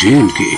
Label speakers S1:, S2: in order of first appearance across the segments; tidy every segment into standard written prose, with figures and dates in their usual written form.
S1: J&K।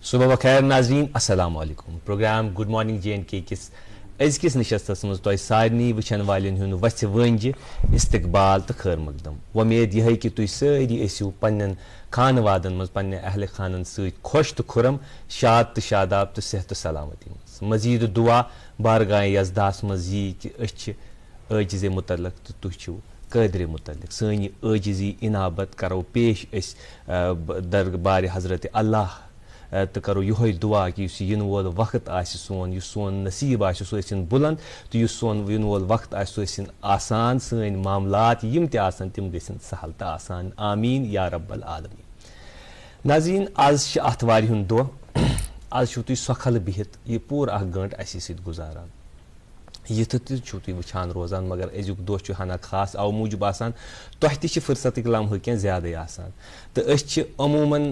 S2: صبح بخیر ناظرین السلام علیکم پروگرام گڈ مارننگ J&K کس أزکِس نشستس منٛز تۄہہِ سارنٕے وٕچھن والٮ۪ن ہُنٛد وَژھِ وٲنٛجہِ استقبال تہٕ خٲر مقدم وۄمید یِہے کہِ تُہۍ سٲری ٲسِو پننٮ۪ن خانوادن منٛز پننہِ اہلِ خانن سۭتۍ خۄش تہٕ خُرم شاد تہٕ شاداب تہٕ صحت تہٕ سلامتی منٛز مزیٖد دُعا بارگاہ یزداہس منٛز یی کہِ أسۍ چھِ عٲجزِ مُتعلق تہٕ تُہۍ چھِو قٲدرِ مُتعلق سٲنۍ یہِ عٲجزی اِنابت کرو پیش أسۍ دربارِ حضرت اللہ تہٕ کرو یِہوے دُعا کہِ یُس یِنہٕ وول وقت آسہِ سون یُس سون نصیٖب آسہِ سُہ ٲسِن بُلند تہٕ یُس سون یِنہٕ وول وقت آسہِ سُہ ٲسِن آسان سٲنۍ معاملات یِم تہِ آسن تِم گٔژھِن سہل تہٕ آسان آمیٖن یا رب العالمیٖن ناظریٖن آز چھِ آتھوارِ ہُنٛد دۄہ آز چھِو تُہۍ سۄکھل بِہِتھ یہِ پوٗرٕ اکھ گٲنٛٹہٕ اَسہِ سۭتۍ گُزاران یِتھٕ تہِ چھِو تُہۍ وٕچھان روزان مگر أزیُک دۄہ چھُ ہنا خاص اَوٕ موٗجوٗب آسان تۄہہِ تہِ چھِ فٕرصتٕکۍ لمحہٕ کینٛہہ زیادَے آسان تہٕ أسۍ چھِ عموٗمن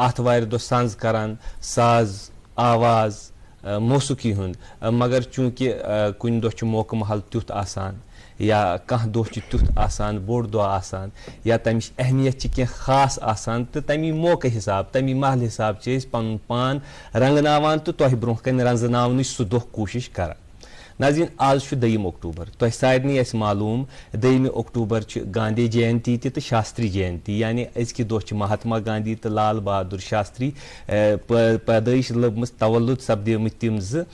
S2: آتھوارِ دۄہ سنٛز کران ساز آواز موسیقی ہُنٛد مگر چوٗنٛکہِ کُنہِ دۄہ چھُ موقعہٕ محل تیُتھ آسان یا کانٛہہ دۄہ چھُ تیُتھ آسان بوٚڑ دۄہ آسان یا تمِچ اہمیت چھِ کینٛہہ خاص آسان تہٕ تمی موقعہٕ حساب تمی محلہٕ حساب چھِ أسۍ پنُن پان رنٛگناوان تہٕ تۄہہِ برونٛہہ کَنہِ رنٛزناونٕچ سُہ دۄہ کوٗشِش کران ناظریٖن آز چھُ 2 اکتوٗبر تۄہہِ سارنٕے آسہِ معلوٗم 2 اکتوٗبر چھُ گاندھی جینتی تہِ تہٕ شاستری جینتی یعنی أزکہِ دۄہ چھِ مہاتما گاندھی تہٕ لال بہادُر شاستری پیدٲیش لٔبمٕژ تولُد سپدیمٕتۍ تِم زٕ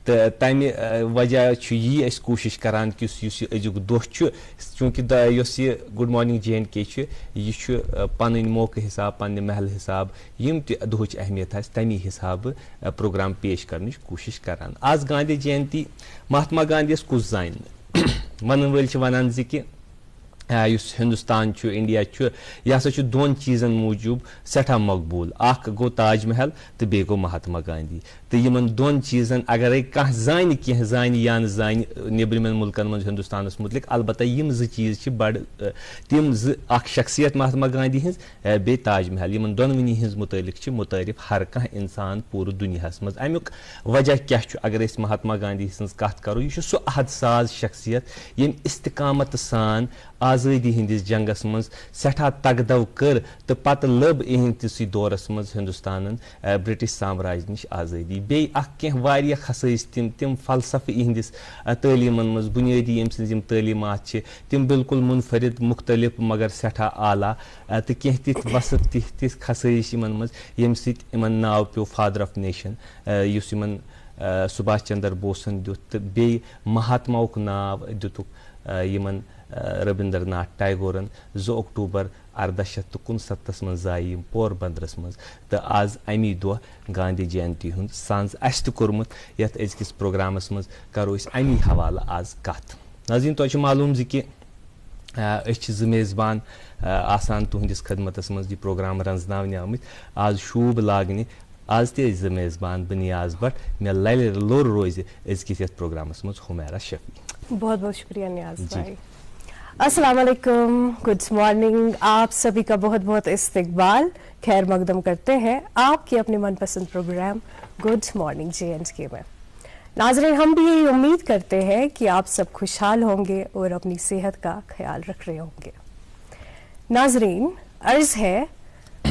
S2: تہٕ تمہِ وجہ چھُ یی أسۍ کوٗشِش کران کہِ یُس یہِ أزیُک دۄہ چھُ چوٗنٛکہِ یۄس یہِ گُڈ مارننگ J&K چھُ یہِ چھُ پنٕنۍ موقعہٕ حساب پننہِ محلہٕ حساب یِم تہِ دۄہٕچ اہمیت آسہِ تمی حسابہٕ پروگرام پیش کرنٕچ کوٗشش کران آز گاندھی جینتی مہاتما گاندھی یس کُس زانہِ نہٕ ونن وٲلۍ چھِ ونان زِ کہِ یُس ہندوستان چھُ انڈیا چھُ یہِ ہسا چھُ 2 چیٖزن موٗجوٗب سٮ۪ٹھاہ مقبوٗل اکھ گوٚو تاج محل تہٕ بیٚیہِ گوٚو مہاتما گاندھی تہٕ یِمن 2 چیٖزن اگرے کانٛہہ زانہِ کینٛہہ زانہِ یا نہٕ زانہِ نیٚبرِمٮ۪ن مُلکن منٛز ہندوستانس متعلق البتہ یِم 2 چیٖز چھِ بڑٕ تِم 2 اکھ شخصیت مہاتما گاندھی ہِنٛز بیٚیہِ تاج محل یِمن دۄنوٕنی ہِنٛز مُتعلق چھِ مُتعارف ہر کانٛہہ انسان پوٗرٕ دُنیاہس منٛز امیُک وجہ کیاہ چھُ اگر أسۍ مہاتما گاندھی سٕنٛز کتھ کرو یہِ چھُ سُہ عہد ساز شخصیت ییٚمۍ استقامت سان آزٲدی ہِنٛدِس جنگس منٛز سٮ۪ٹھاہ تگدو کٔر تہٕ پتہٕ لٔب اِہنٛدِسٕے دورس منٛز ہندوستانن برٹش سامراج نِش آزٲدی بیٚیہِ اکھ کینٛہہ واریاہ خصٲیِص تِم فلسفہٕ اِہنٛدِس تعلیٖمن منٛز بُنیٲدی أمۍ سٕنٛز یِم تعلیٖمات چھِ تِم بالکُل منفرد مختلف مگر سٮ۪ٹھاہ اعلیٰ تہٕ کینٛہہ تِتھۍ وصف تِتھۍ خصٲیِص یِمن منٛز ییٚمہِ سۭتۍ یِمن ناو پیوٚو فادر آف نیشن یُس یِمن سباش چندر بوسن دیُت تہٕ بیٚیہِ مہاتماہُک ناو دِتُکھ یِمن ربیندر ناتھ ٹیگورن 2 اکتوٗبر 1869 منٛز زایہِ یِم پوربندرس منٛز تہٕ آز امی دۄہ گاندھی جینتی ہُنٛد سنٛز اسہِ تہِ کوٚرمُت یتھ أزکِس پروگرامس منٛز کرو أسۍ امی حوالہٕ آز کتھ ناظریٖن تۄہہِ چھُ معلوٗم زِ کہِ أسۍ چھِ 2 میزبان آسان تُہنٛدِس خدمتس منٛز یہِ پروگرام رنٛزناونہِ آمٕتۍ آز شوٗب لاگنہِ آز تہِ ٲسۍ 2 میزبان بہٕ نیاز بٹ مےٚ للہِ لوٚر روزِ أزکِس یتھ پروگرامس منٛز حُمیرا شفیع
S3: بہت بہت شکریہ نیاز بھائی السلام علیکم گڈ مارننگ آپ سبھی کا بہت بہت استقبال خیر مقدم کرتے ہیں آپ کی اپنے من پسند پروگرام گڈ مارننگ J&K میں ناظرین ہم بھی یہی امید کرتے ہیں کہ آپ سب خوشحال ہوں گے اور اپنی صحت کا خیال رکھ رہے ہوں گے ناظرین عرض ہے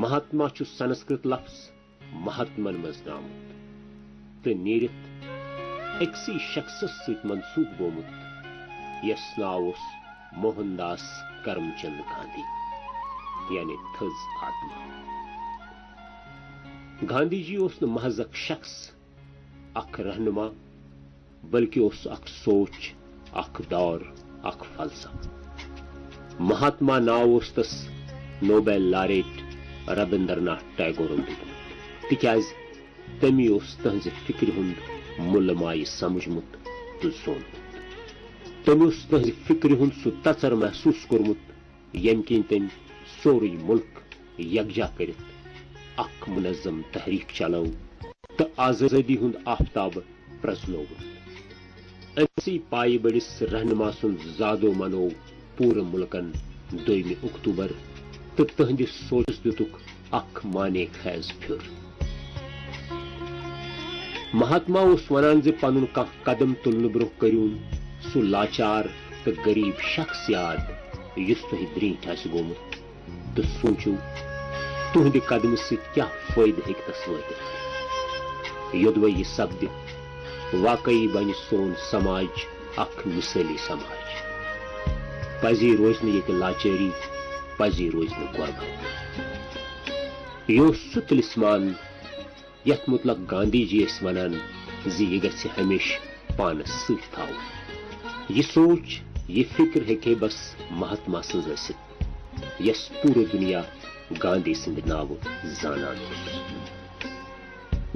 S1: مہاتما چھُ سنسکرت لفظ مہاتمن منٛز درٛامُت تہٕ نیٖرِتھ أکسی شخصس سۭتۍ منسوٗب گوٚمُت یس ناو اوس موہن داس کرم چند گاندھی یعنی تھز آتما. گاندھی جی اوس نہٕ محض اکھ شخص اکھ رہنما بلکہ اوس اکھ سوچ اکھ دور اکھ فلسفہ. مہاتما ناو اوس تس نوبل لاریٹ ربندر ناتھ ٹیگورن دیُتمُت تِکیازِ تٔمی اوس تہنٛزِ فکرِ ہُنٛد مُلہٕ مایہِ سمجھمُت تہٕ زونمُت. تٔمۍ اوس تہنٛزِ فکرِ ہُنٛد سُہ تژر محسوٗس کوٚرمُت ییٚمہِ کِنۍ تٔمۍ سورُے مُلک یکجا کٔرِتھ اکھ منظم تحریک چلٲو تہٕ آزٲدی ہُنٛد آفتاب پرٛزلووُن. أمسٕے پایہِ بٔڑِس رہنما سُنٛد زادو منوو پوٗرٕ مُلکن 2 اکتوبر تہٕ تہنٛدِس سونچس دِتُکھ اکھ مانے خیز پھِر. مہاتما اوس ونان زِ پنُن کانٛہہ قدم تُلنہٕ برٛونٛہہ کٔرِوُن سُہ لاچار تہٕ غریٖب شخص یاد یُس تۄہہِ برٛونٛٹھ آسہِ گوٚمُت تہٕ سوٗنچِو تُہنٛدِ قدمہٕ سۭتۍ کیٛاہ فٲیدٕ ہیٚکہِ تس وٲتِتھ. یوٚدوے یہِ سپدِ واقعی بنہِ سون سماج اکھ مثٲلی سماج. پزی روزِ نہٕ ییٚتہِ لاچٲری پزی روزِ نہٕ غربت. یہِ اوس سُہ تلسمان یتھ متعلق گاندھی جی ٲسۍ ونان زِ یہِ گژھِ ہمیشہٕ پانس سۭتۍ تھاوُن. یہِ سوچ یہِ فکر ہیٚکہِ بس مہاتما سٕنٛز ٲسِتھ یس پوٗرٕ دُنیا گاندھی سٕنٛدِ ناوٕ زانان اوس.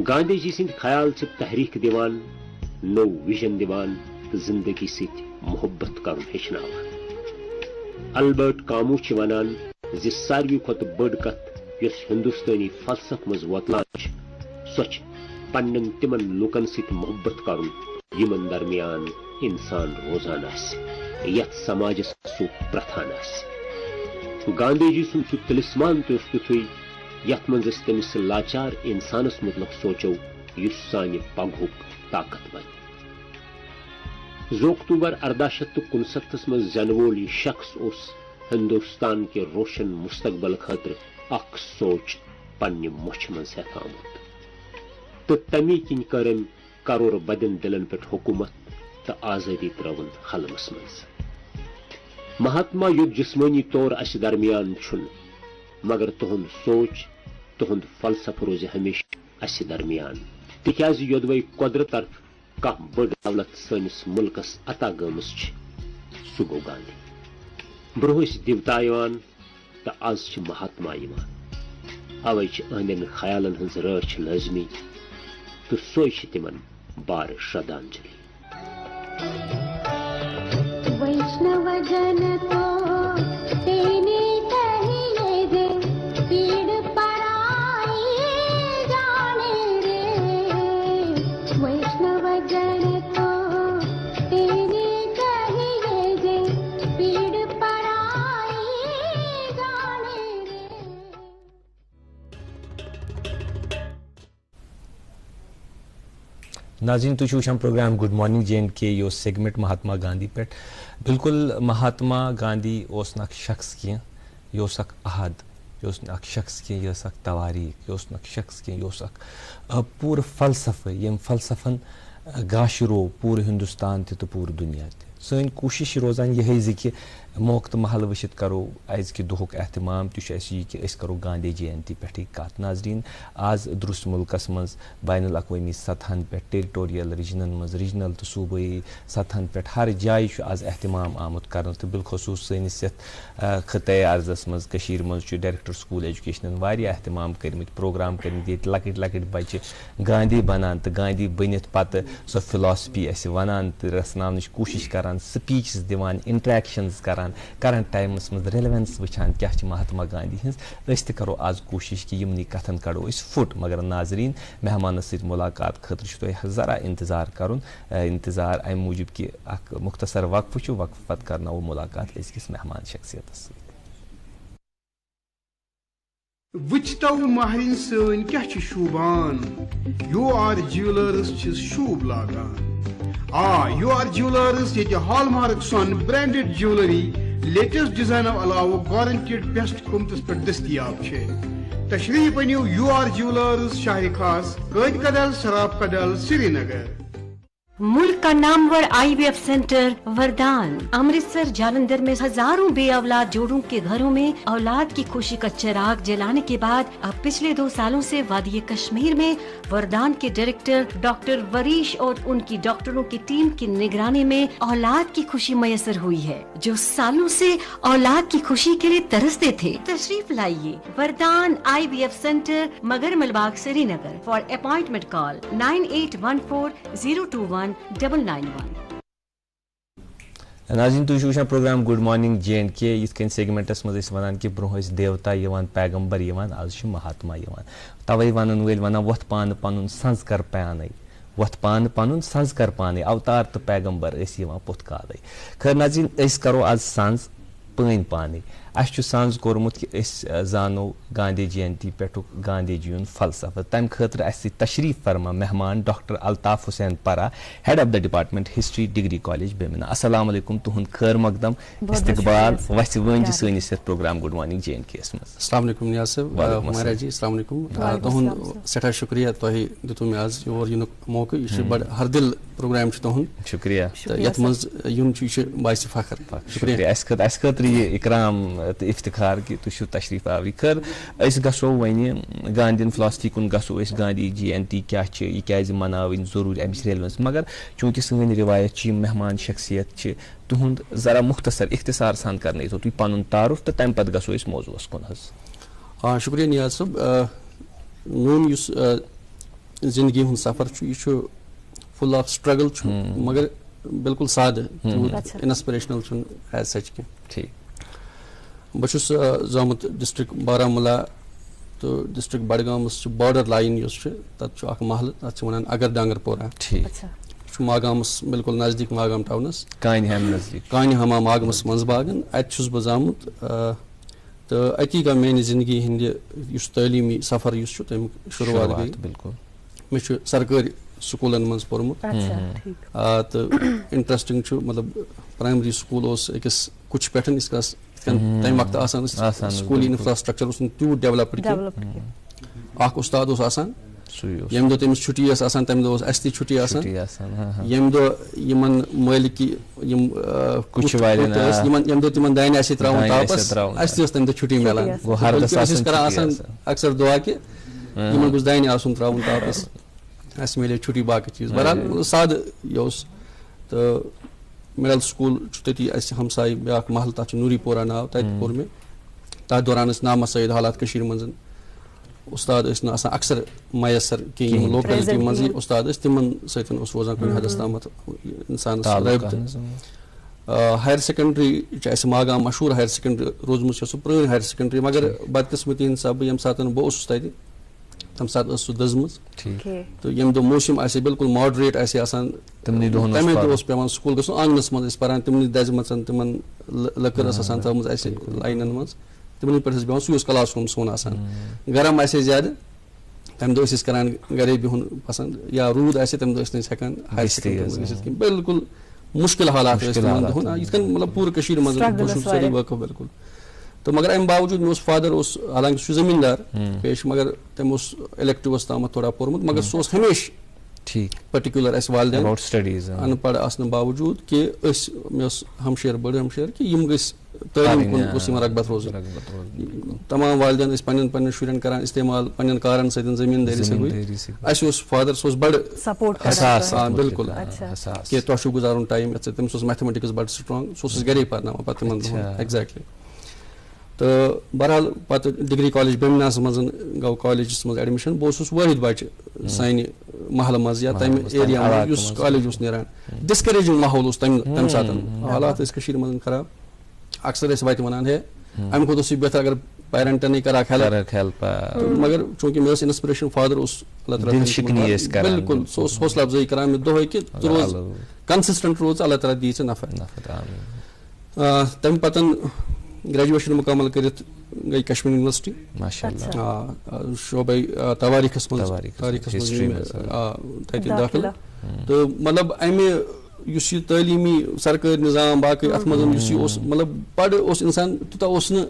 S1: گاندھی جی سٕنٛدۍ خیال چھِ تحریک دِوان نوٚو وِجن دِوان تہٕ زندگی سۭتۍ محبت کرُن ہیٚچھناوان. البرٹ کامو چھِ ونان زِ ساروی کھۄتہٕ بٔڑ کتھ یۄس ہندوستٲنی فلسفہٕ منٛز وۄتلان چھِ سۄ چھِ پننٮ۪ن تِمن لُکن سۭتۍ محبت کرُن یِمن درمیان انسان روزان آسہِ یتھ سماجس سُہ پرٛتھان آسہِ. گاندھی جی سُنٛد سُہ تلسمان تہِ اوس تِتھُے یتھ منٛز أسۍ تٔمِس لاچار انسانس متعلق سونچو یُس سانہِ پگہُک طاقت بنہِ. 2 اکتوبر 1869 منٛز زینہٕ وول یہِ شخص اوس ہندوستان کہِ روشن مستقبل خٲطرٕ اکھ سونچ پننہِ مۄچھِ منٛز ہٮ۪تھ آمُت تہٕ تمی کِنۍ کٔر أمۍ کرور بدٮ۪ن دِلن پٮ۪ٹھ حکوٗمت تہٕ آزٲدی ترٲوٕن حلمس منٛز. مہاتما یوٚت جسمٲنی طور اسہِ درمیان چھُنہٕ مگر تُہُنٛد سونچ تُہُنٛد فلسفہٕ روزِ ہمیشہٕ اسہِ درمیان تِکیازِ یوٚدوے قۄدرت طرفہٕ کانٛہہ بٔڑ دولت سٲنِس مُلکس عطا گٲمٕژ چھِ سُہ گوٚو گاندھی. برٛونٛہہ ٲسۍ دیوتا یِوان تہٕ آز چھِ مہاتما یِوان. اوے چھِ أہنٛدٮ۪ن خیالن ہٕنٛز رٲچھ لٲزمی تہٕ سۄے چھِ تِمن بارٕ شردانجلی.
S4: ویشنو جن تو تینے کہیے دے پیڑ پرائی جانے رے. ویشنو جن تو تینے کہیے دے پیڑ پرائی جانے رے.
S2: ناظرین تُہۍ چھِو وٕچھان پروگرام گُڈ مارنِنٛگ JNK یہِ اوس سیگمنٹ مہاتما گاندھی پٮ۪ٹھ. بالکل مہاتما گاندھی اوس نہٕ اکھ شخص کینٛہہ یہِ اوس اکھ عہد. یہِ اوس نہٕ اکھ شخص کینٛہہ یہِ ٲس اکھ تواریٖخ. یہِ اوس نہٕ اکھ شخص کینٛہہ یہِ اوس اکھ پوٗرٕ فلسفہٕ ییٚمہِ فلسفن گاشروو پوٗرٕ ہندوستان تہِ تہٕ پوٗرٕ دُنیا تہِ. سٲنۍ کوٗشش چھِ روزان یِہے زِ کہِ موقعہٕ تہٕ محل وٕچھِتھ کرو أزکہِ دۄہُک احتمام تہِ چھُ اَسہِ یہِ کہِ أسۍ کرو گاندھی جینتی پٮ۪ٹھٕے کتھ. ناظریٖن آز درُس مُلکس منٛز بین الاقوٲمی سطحن پٮ۪ٹھ ٹیرِٹوریل رِجنن منٛز رِجنل تہٕ صوبٲیی سطحن پٮ۪ٹھ ہر جایہِ چھُ آز احتمام آمُت کرنہٕ تہٕ بالخصوٗص سٲنِس یتھ خطے عرضس منٛز کٔشیٖر منٛز چھُ ڈایریکٹر سکوٗل ایجوکیشنن واریاہ احتمام کٔرمٕتۍ پروگرام کٔرمٕتۍ ییٚتہِ لۄکٕٹۍ لۄکٕٹۍ بچہِ گاندھی بنان تہٕ گاندھی بٔنِتھ پتہٕ سۄ فلاسفی اسہِ ونان تہٕ رسناونٕچ کوٗشش کران سپیٖچز دِوان انٹریکشنز کران کرنٹ ٹایمس منٛز ریلوینس وٕچھان کیاہ چھِ مہاتما گاندھی ہٕنٛز. أسۍ تہِ کرو آز کوٗشش کہِ یِمنٕے کتھن کڑو أسۍ فُٹ. مگر ناظریٖن مہمانس سۭتۍ مُلاقات خٲطرٕ چھُ تۄہہِ ذرا انتظار کرُن. انتظار امہِ موٗجوٗب کہِ اکھ مختصر وقفہٕ چھُ وقفہٕ پتہٕ کرناوو مُلاقات أزکِس مہمان شخصیتس سۭتۍ.
S5: وٕچھتو مہرِنۍ سٲنۍ کیٛاہ چھِ شوٗبان یوٗ آر جیولرس چھِس شوٗب لاگان. یوٗ آر جیولرس ییٚتہِ ہال مارک سۄن برینڈڈ جیولری لیٹسٹ ڈِزاینو علاوٕ گارنٹیڈ بیسٹ قۭمتس پٮ۪ٹھ دٔستیاب چھِ. تشریف انیو UR جیولرز شاہ خاص قید کدل شراب کدل سری نگر.
S6: ملک کا نامور IVF سینٹر وردان امرتسر جالندھر میں ہزاروں بے اولاد جوڑوں کے گھروں میں اولاد کی خوشی کا چراغ جلانے کے بعد اب پچھلے 2 سالوں سے وادی کشمیر میں وردان کے ڈائریکٹر ڈاکٹر وریش اور ان کی ڈاکٹروں کی ٹیم کی نگرانی میں اولاد کی خوشی میسر ہوئی ہے. جو سالوں سے اولاد کی خوشی کے لیے ترستے تھے, تشریف لائیے وردان IVF سینٹر مگر ملباغ سری نگر. فار اپوائنٹمنٹ کال 9814-021-991.
S2: ناظرین تھی وچھان پروگرام گڈ مارننگ JNK یت کن سیگمنٹس مز ونان کہ برو دیوتا یوان پیغمبر یوان آز مہاتما یوان توے ونن ول ونان وتھ پان پنن سنز کر پانے وتھ پان پنن سنز کر پانے اوتار تو پیغمبر اس یوان پوت کالے. خیر ناظرین اس کرو آز سنز پین پانے اس سنز کورمت کہ اس زانو گاندھی جینتی پہ گاندھی جیون فلسفہ. تمہ خاطر اس تشریف فرما مہمان ڈاکٹر الطاف حسین پرا head of the department history degree college Bemina. السلام علیکم تہند خیر مقدم استقبال وس ونج سنس پروگرام گڈ مارننگ JNK یس مز.
S7: السلام علیکم نیاز صاحب عمرہ جی السلام علیکم. تہند سٹھا شکریہ تہ دتو مے آز یور ینک موقع. یہ بڑ ہر دل پروگرام تہند
S2: شکریہ
S7: یت مز یون باعث فخر.
S2: شکریہ اس خاطر یہ اکرام تو افتخار کہ تھی تشریف آوری. خیر اس گھو ون گاندھین فلاسفی کن گھو اس گاندھی جینتی کیا یہ کیازِ مناوین ضروری امس ریلیونس. مگر چونکہ سن روایت مہمان شخصیت تہند ذرا مختصر اختصار سان کرنے تو تھی پن تعارف تو تمہ پتہ گھو موضوعس کن حظ.
S7: شکریہ نیاز صاحب. میون اس زندگی ہند سفر یہ فل آف سٹرگل مگر بالکل سادہ انسپریشنل ایز سچ کی.
S2: ٹھیک.
S7: بہس زامت ڈسٹرک بارہمولہ تو ڈسٹرک بڈگامس بارڈر لائن اس تک محل تک ونان اگر ڈانگر پورہ. ٹھیک. ماگامس بالکل نزدیک ماگام ٹاؤنس کانہ ہما ماگمس منز باغن اتس بہ زامت تو اتی گا میانہ زندگی ہند اس تعلیمی سفر اس تمیک شروعات گئی.
S2: بالکل.
S7: مے سرکاری سکولن مز پورمت تو انٹرسٹنگ مطلب پرائمری سکول اکس کچھ پہ اس تمہ وقت سکولی انفراسٹرکچر تیوت ڈیولپڈ اخ استاد یم دہ تمس چھٹی تمہ دہ اس تہ چھٹی یم دہ مالکی یم دہ تمن دانہ آسہ تراون تاپس اس تہ تمہ دہ چھٹی ملان. کران اکثر دعا کہ یمن گوٚژھ دانہ آسُن تراون تاپس اس ملے چھٹی باقی چیز. بہرحال سادہ یہ تو مڈل سکول تتی اس ہمسائے بیاکھ محل تک نوری پورہ ناو تت پور میں. تر دوران نامہ سید حالات کشیر مز استاد نا اکثر میسر کہ لوکلٹی مز استاد تمن ست روزان کن حدس تامت انسان رابطہ. ہائر سیکنڈری اس ماگام مشہور ہائر سیکنڈری روزمت سہ پرٲنۍ ہائر سیکنڈری مگر بدقسمتی حساب یم سات بہٕ تتہ تمہ سات سہ دزم. تو یم دہ موسم آسہ بالکل ماڈریٹ تمے دہ پیوان سکول گھن آنگنس مز پران تمنی دزم تمن لکر تھومت لائنن مز تمنی پہ بیہان سہ کلاس روم سون گرم آسہ زیادہ تمہ دہ کران گرے بہن پسند یا روٗد آسہ تمہ دہ ہیکان ہائر سیکنڈری بالکل مشکل حالات یت کن مطلب پورٕ کشیر مز سٲری وٲقف بالکل. تو مگر امہ باوجود مے فادر حالانکہ سہ زمیندار پیش مگر تم الیکٹوس تامت تھوڑا پورمت مگر سہ ہمیشہ پرٹیکولر اس والدین ان پڑھ آسن باوجود کہ مے ہمشیر بڑ ہمشیر کہ یم گژھِ تعلیم کن گوٚژھ یمن رغبت روزُن. تمام والدین پنن پنن شرین کران استعمال پنن کارن سۭتۍ زمیندٲری سۭتۍ. اس بڑ سپورٹ بالکل کہ تۄہہِ چھُو گُزارُن ٹایم تٔمِس میتھمیٹکس بڑ سٹرانگ سہ گرے پرناوان پتہٕ تمن دۄہن ایگزیکٹلی. تو بہرحال پتہ ڈگری کالج بیمناس مز گو کالجس مز ایڈمشن. بہٕ واحد بچہ سانہ محلہ مز یا تمہ ایریا مز کالج نیران. ڈسکریجنگ ماحول تمہ سات حالات مز خراب. اکثر وتہ ونان ہے امہ کھۄتہٕ بہتر اگر پیرنٹن کراک ہیلپ مگر چونکہ مے انسپریشن فادر اللہ تعالیٰ بالکل سہ حوصلہ افزائی کران مے دۄہے کہ ژٕ روز کنسسٹنٹ روز اللہ تعالیٰ دی ژےٚ نفع. تمہ پتن گریجویشن مکمل کرت گئی کشمیر یونیورسٹی شعبہ تواریخس مز داخل. تو مطلب امہ یُس یہِ تعلیٖمی سرکٲرۍ نِظام باقٕے اَتھ منٛز یُس یہِ اوس مطلب بَڑٕ اوس اِنسان تیوٗتاہ اوس نہٕ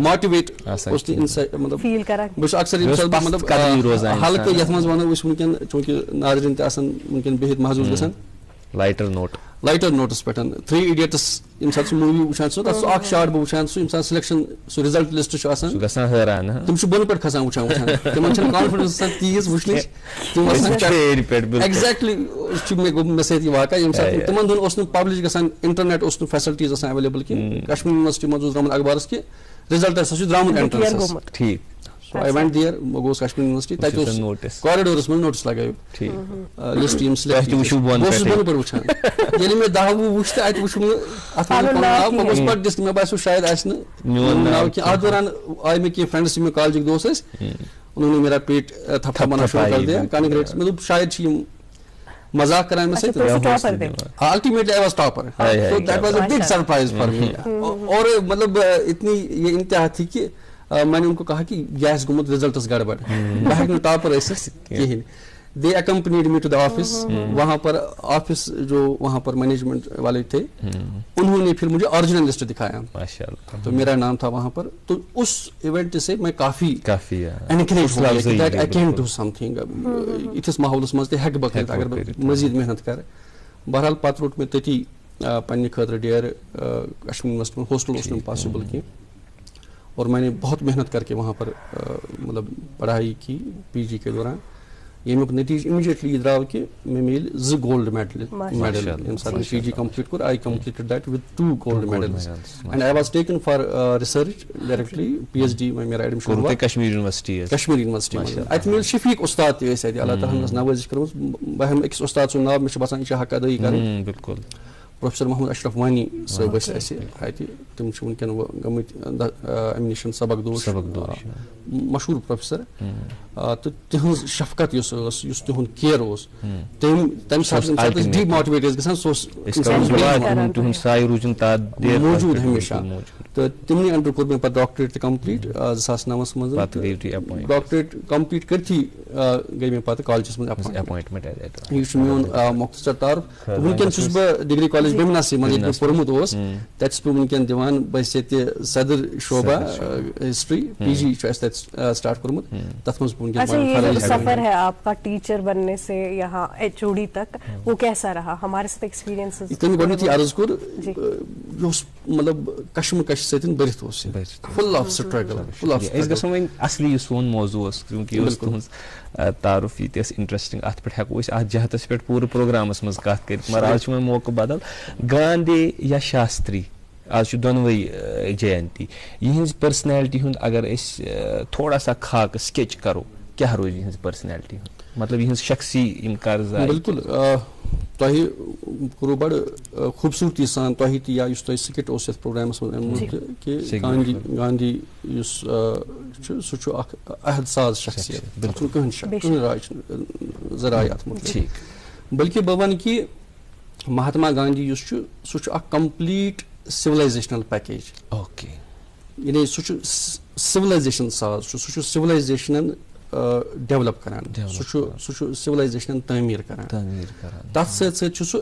S7: ماٹِویٹ اوس نہٕ اِنسان مطلب بہٕ چھُس اکثر ییٚمہِ ساتہٕ مطلب ہلکہٕ یَتھ منٛز وَنو أسۍ وٕنکیٚن چوٗنٛکہِ ناظریٖن تہِ آسان وٕنکیٚن بِہِتھ محظوٗظ گژھان لایٹر نوٹس پٮ۪ٹھ 3 Idiots ییٚمہِ ساتہٕ سُہ موٗوی وٕچھان چھُ تَتھ سُہ اکھ شاٹ بہٕ وٕچھان سُہ ییٚمہِ ساتہٕ سِلیکشن سُہ رِزلٹ لسٹ چھُ آسان تِم چھِ بۄنہٕ پٮ۪ٹھ کھسان وٕچھان تِمن چھنہٕ کانفِڈنس آسان تیٖژ وٕچھنٕچ تِم ایگزیکٹلی چھُ مےٚ سۭتۍ یہِ واقع ییٚمہِ ساتہٕ تِمن دۄہن اوس نہٕ پبلش گژھان انٹرنیٹ اوس نہٕ فیسلٹیٖز آسان ایویلیبل کینٛہہ کشمیٖر یونیورسٹی منٛز اوس درٛامُت اخبارس کہِ رِزلٹ ہسا چھُ درٛامُت اینٹرنس ٹھیٖک I went there بہٕ گوٚوُس کشمیٖر یونیورسٹی تَتہِ اوس کارِڈورس منٛز نوٹس لگٲوِتھ لسٹ یِم سِلیکٹ بہٕ اوسُس بۄنہٕ پٮ۪ٹھ وٕچھان ییٚلہِ مےٚ 10 وُہ وُچھ تہٕ اَتہِ وٕچھ مےٚ اَتھ منٛز پَنُن ناو بہٕ گوٚوُس پَتہٕ ڈِسک مےٚ باسیو شاید آسہِ نہٕ میون ناو کینٛہہ اَتھ دوران آیہِ مےٚ کینٛہہ فرٛٮ۪نٛڈٕس یِم مےٚ کالجِکۍ دوس ٲسۍ انہوں نے میرا پیٹ تھپا بنا شروع کر دیا کانگریٹس مےٚ دوٚپ شاید چھِ یِم مزاق کران مےٚ سۭتۍ ultimately I was topper so that was a big surprise for me اور مطلب اتنی یہ انتہا تھی کہ میں نے ان کو کہا کہ یہ آسہِ گوٚمُت رِزلٹس گڑبڑ بہٕ ہیٚکہٕ نہٕ ٹاپر ٲسِتھ کِہیٖنۍ they accompanied me to the office وہاں پر آفس جو وہاں پر مینجمنٹ والے تھے انہوں نے پھر مجھے اوریجنل لسٹ دکھایا تو میرا نام تھا وہاں پر تو اس ایونٹ سے میں کافی انکریج ہو گیا that I can do something یِتھِس ماحولس منٛز تہِ ہیٚکہٕ بہٕ کٔرِتھ اگر بہٕ مزید محنت کرٕ بہرحال پتہٕ روٚٹ مےٚ تٔتی پننہِ خٲطرٕ ڈیرٕ کشمیٖر یونیورسٹی منٛز ہوسٹل اوس نہٕ پاسبل کینٛہہ اور میں نے بہت محنت کر کے وہاں پر مطلب پڑھائی کی پی جی کے دوران ییٚمیُک نتیجہ امیڈیٹلی یہ درٛاو کہ مےٚ میلہِ 2 گولڈ میڈل ییٚمہِ ساتہٕ مےٚ پی جی کمپلیٖٹ کوٚر I completed that with 2 gold medals and I was taken for research directly P H D میں میرا ایڈمشن ہوا کشمیٖر یونیورسٹی منٛز اتہِ میلہِ شفیٖق استاد تہِ ٲسۍ اتہِ اللہ تعالیٰ ہن نوٲزش کٔرمٕژ بہٕ ہٮ۪مہٕ أکِس استاد سُنٛد ناو مےٚ چھُ باسان یہِ چھِ حق ادٲیی کرٕنۍ بِلکُل پروفیسر محمد اشرف وانی صٲب ٲسۍ اَسہِ اَتہِ تِم چھِ وٕنکیٚن گٔمٕتۍ اَمہِ نِش سبق دوش مشہوٗر پروفیسر تہٕ تِہنٛز شفقت یُس ٲس یُس تِہُنٛد کِیر اوس تَمہِ ساتہٕ أسۍ ڈی ماٹِویٹ ٲسۍ گژھان سُہ اوس موٗجوٗد ہمیشہ تہٕ تِمنٕے انڈر کوٚر مےٚ پتہٕ ڈاکٹریٹ تہِ کمپلیٖٹ 2009 منٛز ڈاکٹریٹ کمپلیٖٹ کٔرتھٕے گٔے مےٚ پتہٕ کالجس منٛز ایپوینٹمنٹ یہِ چھُ میون مۄختصر تعارُف وٕنکیٚن چھُس بہٕ ڈگری کالج بیمناسٕے منٛز ییٚتہِ مےٚ پوٚرمُت اوس تتہِ چھُس بہٕ وٕنکیٚن دِوان بہٕ چھُس ییٚتہِ صدر شوبا ہسٹری پی جی چھُ اَسہِ تتہِ سٹارٹ کوٚرمُت تتھ منٛز
S3: وٕنکیٚن سفر ہے آپ کا ٹیچر بننے سے یہاں ایچ او ڈی تک وہ کیسا رہا ہمارے ساتھ ایکسپیرینس
S7: یِتھ کٔنۍ گۄڈٕنیتھٕے عرض کوٚر یہِ اوس مطلب کشمکش سۭتۍ بٔرِتھ اوس یہِ فُل آف سٹرگل
S2: أسۍ گژھو وۄنۍ اصلی یُس سون موضوع اوس کیونکہِ یہِ اوس تُہنٛز تعارُف یہِ تہِ ٲس انٹرسٹنگ اتھ پٮ۪ٹھ ہٮ۪کو أسۍ اتھ جہتس پٮ۪ٹھ پوٗرٕ پروگرامس منٛز کتھ کٔرِتھ مگر آز چھُ وۄنۍ موقعہٕ بدل گاندھی یا شاستری آز چھُ دۄنوَے جینتی یِہنٛز پٔرسنیلٹی ہُنٛد اگر أسۍ تھوڑا سا خاکہٕ سکیچ کرو کیٛاہ روزِ یِہنٛز پٔرسنیلٹی ہُنٛد مطلب یِہنٛز شخصی یِم قرض
S7: بِلکُل تۄہہِ کوٚروٕ بڑٕ خوٗبصوٗرتی سان تۄہہِ تہِ یا یُس تۄہہِ سِکِٹ اوس یتھ پروگرامس منٛز اوٚنمُت کہِ گاندھی یُس چھُ سُہ چھُ اکھ عہد ساز شخصیت چھُنہٕ کٕہٕنۍ راے چھُنہٕ زٕ راے اتھ مُتعلِق بٔلکہِ بہٕ وَنہٕ کہِ مہاتما گاندھی یُس چھُ سُہ چھُ اکھ کمپلیٖٹ سِولایزیشنل پیکیج یعنی سُہ چھُ سِولایزیشن ساز چھُ سُہ چھُ سِولایزیشنن ڈیولپ کران سُہ چھُ سِولایزیشنن تعمیٖر کران تتھ سۭتۍ سۭتۍ چھُ سُہ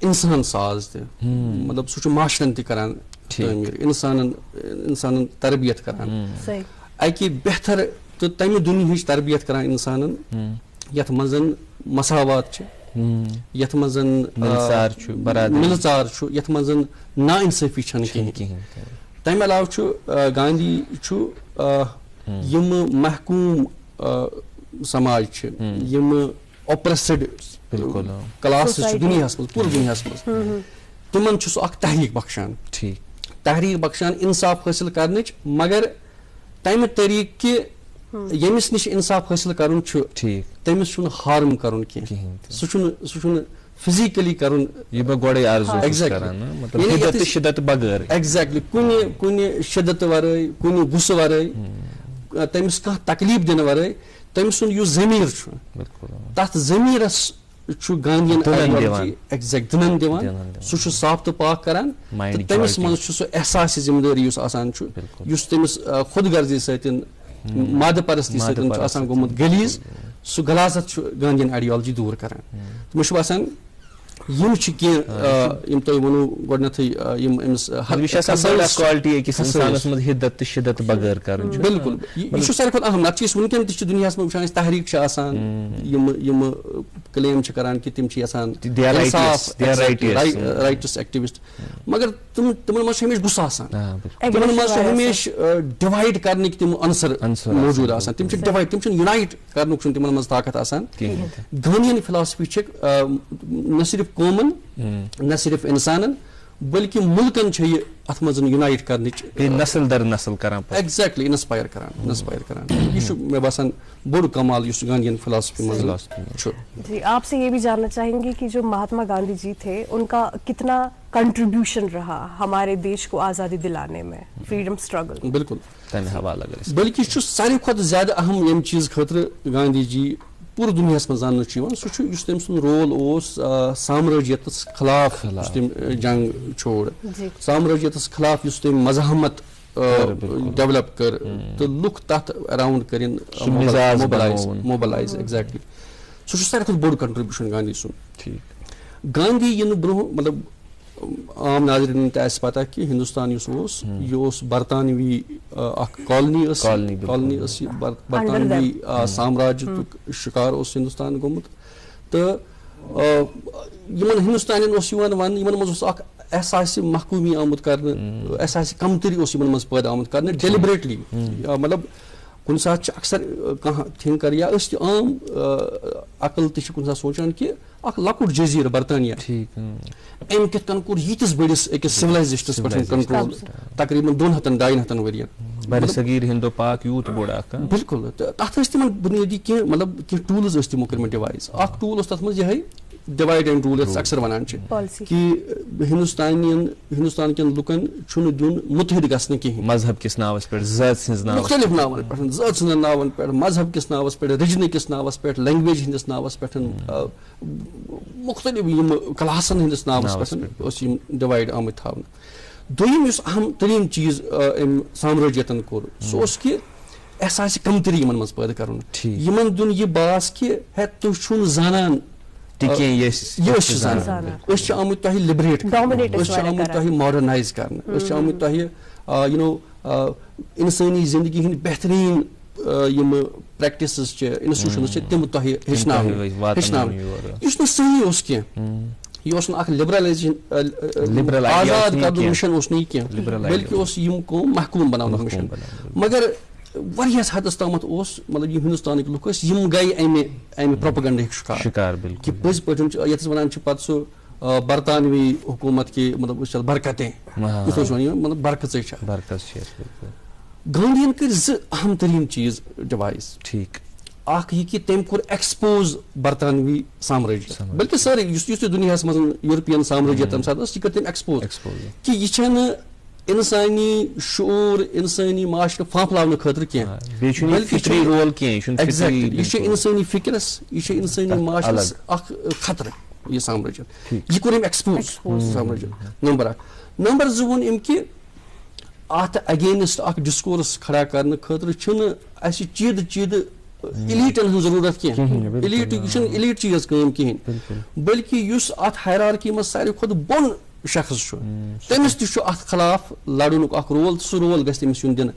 S7: انسان ساز تہِ مطلب سُہ چھُ معاشرن تہِ کران تعمیٖر انسانن تربیت کران اکہِ بہتر تہٕ تمہِ دُنیہٕچ تربیت کران انسانن یتھ منٛز مساوات چھِ یتھ منٛز مِلژار چھُ یتھ منٛز نا انصٲفی چھنہٕ کِہیٖنۍ تمہِ علاوٕ چھُ گاندھی چھُ یِمہٕ محکوٗم سماج چھِ یِمہٕ اوپریسڈ کلاسز چھِ دُنیاہس منٛز پوٗرٕ دُنیاہس منٛز تِمن چھُ سُہ اکھ تحریٖک بخشان انصاف حٲصِل کرنٕچ مگر تمہِ طریٖقہٕ کہِ ییٚمِس نِش انصاف حٲصِل کرُن چھُ تٔمِس چھُنہٕ ہارم کرُن کینٛہہ سُہ چھُنہٕ فزیکلی کرُن ایگزیکٹلی کُنہِ شِدت ورٲے کُنہِ غُصہٕ ورٲے تٔمِس کانٛہہ تکلیٖف دِنہٕ ورٲے تٔمۍ سُنٛد یُس ضمیٖر چھُ تتھ ضمیٖرس چھُ گاندھین دِنن دِوان سُہ چھُ صاف تہٕ پاک کران تہٕ تٔمِس منٛز چھُ سُہ احساسِ ذمہٕ دٲری یُس آسان چھُ یُس تٔمِس خود غرضی سۭتۍ مادٕ پرستی سۭتۍ چھُ آسان گوٚمُت غلیٖظ سُہ غلازت چھُ گاندھین آیڈیالجی دوٗر کران مےٚ چھُ باسان یم چھ کینٛہہ یم تۄہہِ ووٚنوٕ گۄڈنیٚتھٕے یم أمِس
S2: کوالٹی أکِس اِنسانَس منٛز ہِدت تہٕ شِدت بغٲر کَرُن چھُ
S7: بِلکُل یہِ چھُ ساروی کھۄتہٕ اہم نتہٕ چھِ أسۍ وٕنکیٚن تہِ چھِ دُنیاہَس منٛز وٕچھان أسۍ تحریٖک چھِ آسان یِم کلیم چھِ کران کہِ تِم چھِ یژھان رایٹٕس ایکٹِوِسٹ مگر تِمن منٛز چھُ ہمیشہِ غُصہٕ آسان تِمن منٛز چھُ ہمیشہِ ڈِوایڈ کرنٕکۍ تِم عنصر موجوٗد آسان تِم چھِ ڈِوایڈ تِم چھِنہٕ یُنایٹ کرنُک چھُنہٕ تِمن منٛز طاقت آسان گاندھیَن فِلاسفی چھِ نہ صرف قومن نہ صرف انسانن بلکہ ملکن چھِ یہِ اتھ منٛز یُنایٹ کرنٕچ
S2: نسل در نسل کران
S7: ایگزیکٹلی انسپایر کران یہِ چھُ مےٚ باسان بوٚڑ کمال یُس گاندھیَن فلاسفی منٛز چھُ.
S3: جی آپ سے یہ بھی جاننا چاہیں گے کہ جو مہاتما گاندھی جی تھے ان کا کتنا کنٹریبیوشن رہا ہمارے دیش کو آزادی دلانے میں فریڈم اسٹرگل.
S7: بالکل
S2: تمہِ حوالہٕ اگر
S7: بلکہ چھُ ساروی کھۄتہٕ زیادٕ اہم ییٚمہِ چیٖز خٲطرٕ گاندھی جی پوٗرٕ دُنیاہس منٛز زاننہٕ چھُ یِوان سُہ چھُ یُس تٔمۍ سُنٛد رول اوس سامرٲجیتس خلاف یُس تٔمۍ جنگ چھوڑ سامرٲجیتس خلاف یُس تٔمۍ مزاحمت ڈیولپ کٔر تہٕ لُکھ تتھ اراوُنڈ کٔرِنۍ موبلایز ایگزیکٹلی سُہ چھُ ساروی کھۄتہٕ بوٚڑ کنٹریبیوشن گاندھی سُنٛد. گاندھی یِنہٕ برونٛہہ مطلب عام ناظریٖنن تہِ آسہِ پتہ کہِ ہندوستان یُس اوس یہِ اوس برطانوی اکھ کالنی ٲس یہِ برطانوی سامراجیتُک شِکار اوس ہندوستان گوٚمُت تہٕ یِمن ہندوستانین اوس یِوان وننہٕ یِمن منٛز اوس اکھ احساسہِ محکوٗمی آمُت کرنہٕ احساسہِ کمتری اوس یِمن منٛز پٲدٕ آمُت کرنہٕ ڈیلِبریٹلی مطلب کُنہِ ساتہٕ چھِ اکثر کانٛہہ تھِنکر یا أسۍ تہِ عام عقل تہِ چھِ کُنہِ ساتہٕ سونچان کہِ اکھ لۄکُٹ جزیٖرٕ برطانیہ أمۍ کِتھ کٔنۍ کوٚر ییٖتِس بٔڑِس أکِس سِولایزیشنس پٮ۪ٹھ کنٹرول تقریٖبن 200-250 ؤرین بالکل تہٕ تتھ ٲسۍ تِمن بُنیٲدی کینٛہہ مطلب کینٛہہ ٹوٗلٕز ٲسۍ تِمو کٔرمٕتۍ ڈِوایز اکھ ٹوٗل اوس تتھ منٛز یِہے ڈِوایڈ اینڈ روٗل یتھ اکثر ونان چھِ کہِ ہندوستان کٮ۪ن لُکن چھُنہٕ دیُن مُتحد گژھنہٕ کِہینۍ
S2: مذہب کِس ناوس پٮ۪ٹھ
S7: مُختٔلِف ناون پٮ۪ٹھ ذات سٕنٛدٮ۪ن ناون پٮ۪ٹھ مذہب کِس ناوس پٮ۪ٹھ رِجنہٕ کِس ناوس پٮ۪ٹھ لینگویج ہٕنٛدِس ناوس پٮ۪ٹھ مُختٔلِف یِم کلاسن ہٕنٛدِس ناوس پٮ۪ٹھ ٲسۍ یِم ڈِوایڈ آمٕتۍ تھاونہٕ. دوٚیِم یُس اہم تریٖن چیٖز أمۍ سامرٲجیتن کوٚر سُہ اوس کہِ احساسہِ کمتری یِمن منٛز پٲدٕ کرُن یِمن دیُن یہِ باس کہِ ہے تُہۍ چھِو نہٕ زانان یہِ أسۍ چھِ زانان أسۍ چھِ آمٕتۍ تۄہہِ لِبریٹ أسۍ چھِ آمٕتۍ تۄہہِ ماڈرنایز کرنہٕ أسۍ چھِ آمٕتۍ تۄہہِ اِنسٲنی زندگی ہٕنٛدۍ بہتریٖن یِم پریکٹسز چھِ انسٹیوشنز چھِ تِم تۄہہِ ہیٚچھناونہٕ یُس نہٕ صحیح اوس کینٛہہ یہِ اوس نہٕ اکھ لِبرلایزیشن آزاد کَرنُک مِشن اوس نہٕ یہِ کینٛہہ بلکہِ اوس یِم قوم محکوٗم بناونُک مِشن مگر واریاہس حدس تامتھ اوس مطلب یِم ہندوستانٕکۍ لُکھ ٲسۍ یِم گٔے امہِ پروپیگنڈہٕکۍ شِکار کہِ پٔزۍ پٲٹھۍ چھُ یتھ ونان چھِ پتہٕ سُہ برطانوی حکوٗمت کہِ مطلب أسۍ چھِ برکتیں یِتھ پٲٹھۍ وَنان مطلب برکژٕے چھِ گاندھیَن کٔرۍ 2 اہم تریٖن چیٖز ڈِوایز اکھ یہِ کہِ تٔمۍ کوٚر ایکسپوز برطانوی سامرٲجیت بلکہِ سٲرٕے یُس تہِ دُنیاہس منٛز یوٗروپین سامرٲجیت تمہِ ساتہٕ ٲس یہِ کٔر تٔمۍ ایکسپوز کہِ یہِ چھنہٕ انسٲنی شعوٗر انسٲنی معاشرٕ فانفلاونہٕ خٲطرٕ کینٛہہ یہِ چھُ انسٲنی فِکرس یہِ چھُ انسٲنی معاشرس اکھ خطرٕ یہِ سامرٲجیت یہِ کوٚر أمۍ ایکسپوز سامرٲجیت نمبر 1 نمبر 2 ووٚن أمۍ کہِ اتھ اگینسٹ اکھ ڈسکورس کھڑا کرنہٕ خٲطرٕ چھُنہٕ اسہِ چیٖدٕ الیٖٹن ہٕنٛز ضروٗرت کینٛہہ الیٖٹ یہِ چھُنہٕ الیٖٹ چیٖز کٲم کِہینۍ بلکہِ یُس اتھ ہایرارکی منٛز ساروی کھۄتہٕ بۄن شخص چھُ تٔمِس تہِ چھُ اتھ خلاف لڑنُک اکھ رول سُہ رول گژھِ تٔمِس یُن دِنہٕ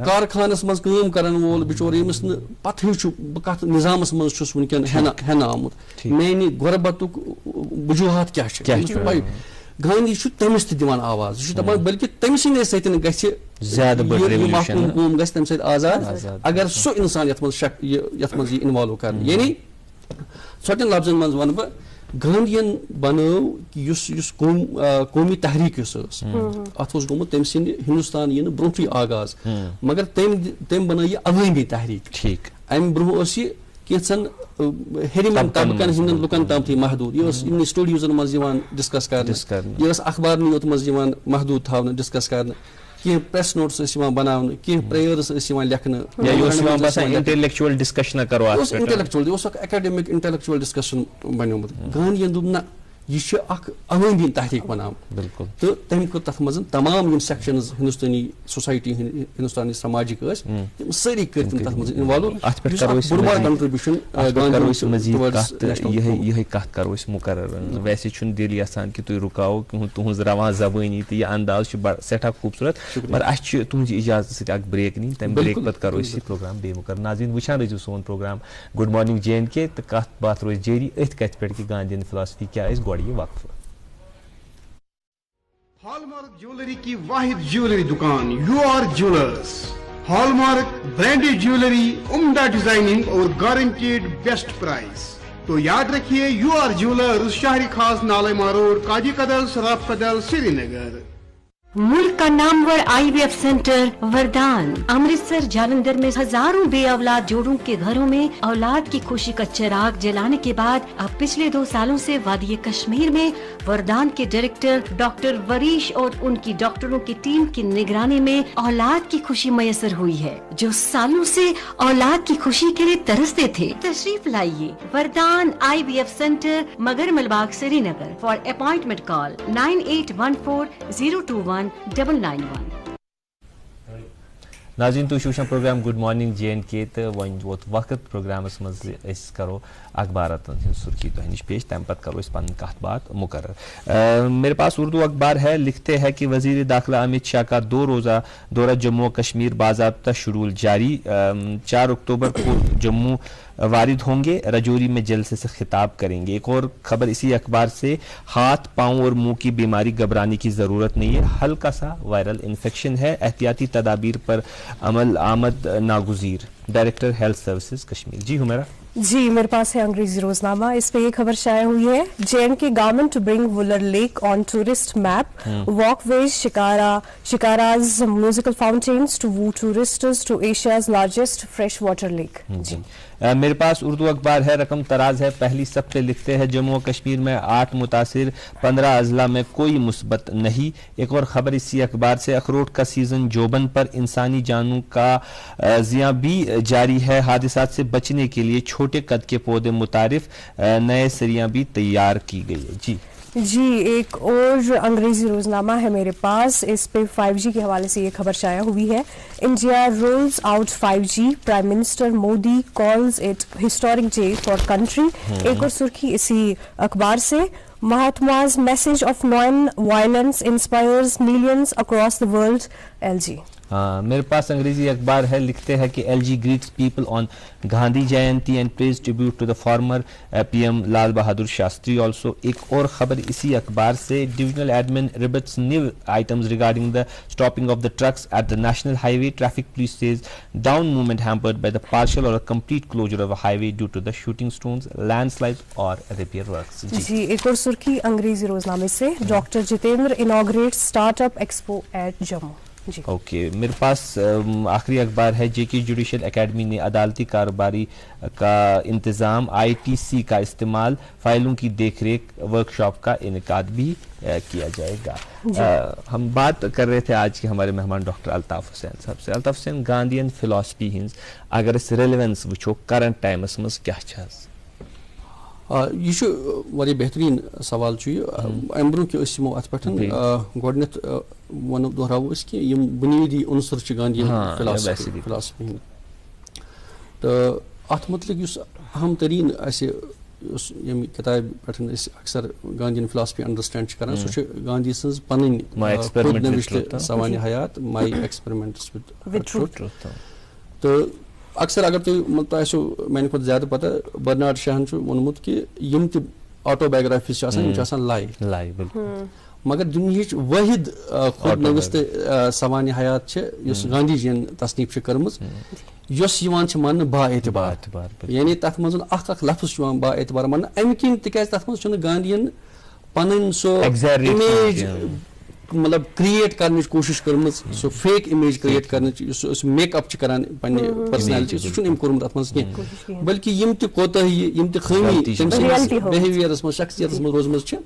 S7: کارخانس منٛز کٲم کرن وول بِچور ییٚمِس نہٕ پتہٕے چھُ بہٕ کتھ نظامس منٛز چھُس وٕنکیٚن ہٮ۪نہٕ آمُت میانہِ غۄربتُک وجوٗہات کیاہ چھِ گاندھی چھُ تٔمِس تہِ دِوان آواز یہِ چھُ دپان بلکہِ تٔمۍ سٕنٛدے سۭتۍ گژھِ محکوٗم قوم گژھِ تمہِ سۭتۍ آزاد اگر سُہ انسان یتھ منٛز یہِ اِنوالو کرنہٕ یعنی ژھۄٹٮ۪ن لفظن منٛز ونہٕ بہٕ گاندھین بنٲو یُس قومی تحریٖک یُس ٲس اتھ اوس گوٚمُت تٔمۍ سٕنٛدِ ہندوستان یِنہٕ برونٛٹھٕے آغاز مگر تٔمۍ بنٲو یہِ عوٲمی تحریٖک امہِ برونٛہہ اوس یہِ کینٛژن ہیٚرِمٮ۪ن طبقن ہٕنٛدٮ۪ن لُکن تامتھٕے محدوٗد یہِ ٲس یِمنٕے سٹوڈیوزن منٛز یِوان ڈسکس کرنہٕ یہِ ٲس اخبارنٕے یوت منٛز یِوان محدوٗد تھاونہٕ ڈسکس کرنہٕ کینٛہہ پریس نوٹس ٲسۍ یِوان بناونہٕ کینٛہہ پریئرس ٲسۍ یِوان لیکھنہٕ یہِ اوس اکھ ایکیڈمِک انٹلیکچُول ڈسکشن بنیومُت گاندھیَن دوٚپ نہ یہ اخ عوٲمی تحریک بنام
S2: بالکل
S7: تو تم کر تر مز تمام سیکشنز ہندوستانی سوسائٹی ہندوستانی سماجک تم ساری کر تم تر مز انوالو بڑ کنٹریبیوشن
S2: یہ کت کرو مقرر ویسے چھن دل یژھان کہ تھی رکاو تہذ رواں زبانی تو یہ انداز سٹھا خوبصورت مگر اس تہذ اجازت ست اخ بریک نی تمہ بریک پتہ کرو یہ پروگرام بے مقرر ناظرین وچھان روزو سون پروگرام گڈ مارننگ JNK تو کت بات روز جاری ات کت پہ کہ گاندین فلاسفی کیا گوڑ یہ وقف
S5: ہال مارک جیولری کی واحد جیولری دکان U R jewellers hallmark branded jewellery عمدہ ڈیزائننگ اور گارنٹیڈ بیسٹ پرائز تو یاد رکھیے یو آر جیولرز شہری خاص نالما روڈ کاجی کدل سراف کدل سری نگر
S6: ملک کا نامور IVF سینٹر وردان امرتسر جالندھر میں ہزاروں بے اولاد جوڑوں کے گھروں میں اولاد کی خوشی کا چراغ جلانے کے بعد اب پچھلے 2 سالوں سے وادی کشمیر میں وردان کے ڈائریکٹر ڈاکٹر وریش اور ان کی ڈاکٹروں کی ٹیم کی نگرانی میں اولاد کی خوشی میسر ہوئی ہے. جو سالوں سے اولاد کی خوشی کے لیے ترستے تھے تشریف لائیے وردان IVF سینٹر مگر ملباغ سری نگر. فار اپوائنٹمنٹ کال 9814021991.
S2: ناظرین تھی وچھان پروگرام گڈ مارننگ JNK تو ون ووت وقت پروگرامس مز کرو اخبارات ہند سرخی تہ نش پیش تمہ پتہ کرو پن کت بات مقرر. میرے پاس اردو اخبار ہے لکھتے ہیں کہ وزیر داخلہ امت شاہ کا 2 روزہ دورہ جموں و کشمیر باضابطہ شیڈول جاری. 4 اکتوبر کو جموں وارد ہوں گے, رجوری میں جلسے سے خطاب کریں گے. ایک اور خبر اسی اخبار سے, ہاتھ پاؤں اور منہ کی بیماری گھبرانے کی ضرورت نہیں ہے, ہلکا سا وائرل انفیکشن ہے, احتیاطی تدابیر پر عمل آمد ناگزیر. Director health services Kashmir. جی ہمیرا.
S3: جی میرے پاس ہے انگریزی روزنامہ, اس پہ یہ خبر شائع ہوئی ہے JNK government to bring Wular lake on tourist map, walkways shikaras musical fountains to woo tourists to Asia's largest fresh water lake.
S2: جی میرے پاس اردو اخبار ہے, رقم تراز ہے, پہلی صفحے لکھتے ہیں جموں و کشمیر میں 8 متاثر, 15 اضلاع میں کوئی مثبت نہیں. ایک اور خبر اسی اخبار سے, اخروٹ کا سیزن جوبن پر, انسانی جانوں کا زیاں بھی جاری ہے, حادثات سے بچنے کے لیے چھوٹے قد کے پودے متعارف, نئے سریاں بھی تیار کی گئی ہے.
S3: جی ایک اور انگریزی روزنامہ ہے میرے پاس, اس پہ 5G کے حوالے سے یہ خبر شائع ہوئی ہے. India rolls out 5G, prime minister Modi calls it historic day for country. ایک اور سرخی اسی اخبار سے, Mahatma's message of non violence inspires millions across the world LG.
S2: میرے پاس انگریزی اخبار ہے لکھتے ہیں کہ LG greets people on Gandhi Jayanti and pays tribute to the former PM Lal Bahadur Shastri also. ایک اور خبر اسی اخبار سے, divisional admin rebutts new items regarding the stopping of the trucks at the national highway. Traffic police says down movement hampered by the partial or a complete closure of a highway due to the shooting stones, landslides or repair works.
S3: جی ایک اور سرخی انگریزی روزنامے سے, doctor Jitendra inaugurates start up expo at Jammu.
S2: Okay میرے پاس آخری اخبار ہے, JK جوڈیشل اکیڈمی نے عدالتی کاروباری کا انتظام, ITC کا استعمال, فائلوں کی دیکھ ریکھ, ورکشاپ کا انعقاد بھی کیا جائے گا. ہم بات کر رہے تھے آج کے ہمارے مہمان ڈاکٹر الطاف حسین صاحب سے. الطاف حسین, گاندین فلاسفی ہنز اگر اس ریلیونس وچھو کرنٹ ٹائمس مز کیا چھس؟
S7: یہ واریاہ بہترین سوال ام برو کہ یمو ات پہ گۄڈنیتھ ون دہراو اس کہ یم بنیادی عنصر گاندھی فلاسفی تو ات متعلق اس اہم ترین یم کتاب پہ اکثر گاندھی فلاسفی انڈرسٹینڈ کران سہ گاندھی سن پن نوشتہ سوانح حیات مائی ایکسپیرمنٹس ود ٹروتھ. تو اکثر اگر تہ میانہ کھۄتہٕ زیادہ پتہ برنارڈ شاہن وونمت کہ یم تہ آٹوبیوگرافیز لائے مگر دنیاہچ واحد خود نوشتہ سوانح حیات یس گاندھی جین تصنیف کٔرمٕژ یس ماننہٕ با اعتبار, یعنی تتھ منٛز اکھ لفظ با اعتبار ماننہٕ امہِ کِنۍ تِکیازِ تتھ منٛز چھُنہٕ گاندھین پنٕنۍ سۄ امیج مطلب کریٹ کرنٕچ کوشش کٔرمٕژ, سۄ فیک امیج کریٹ کرنٕچ یُس میک اپ چھِ کران پننہِ پرسنیلٹی سُہ چھُنہٕ أمۍ کوٚرمُت اتھ منٛز کینٛہہ, بلکہِ یم تہِ کوتاہی یم تہِ خٲمی تٔمۍ سٕنٛدِس بِہیویرس منٛز شخصیتس منٛز روزمٕژ چھِ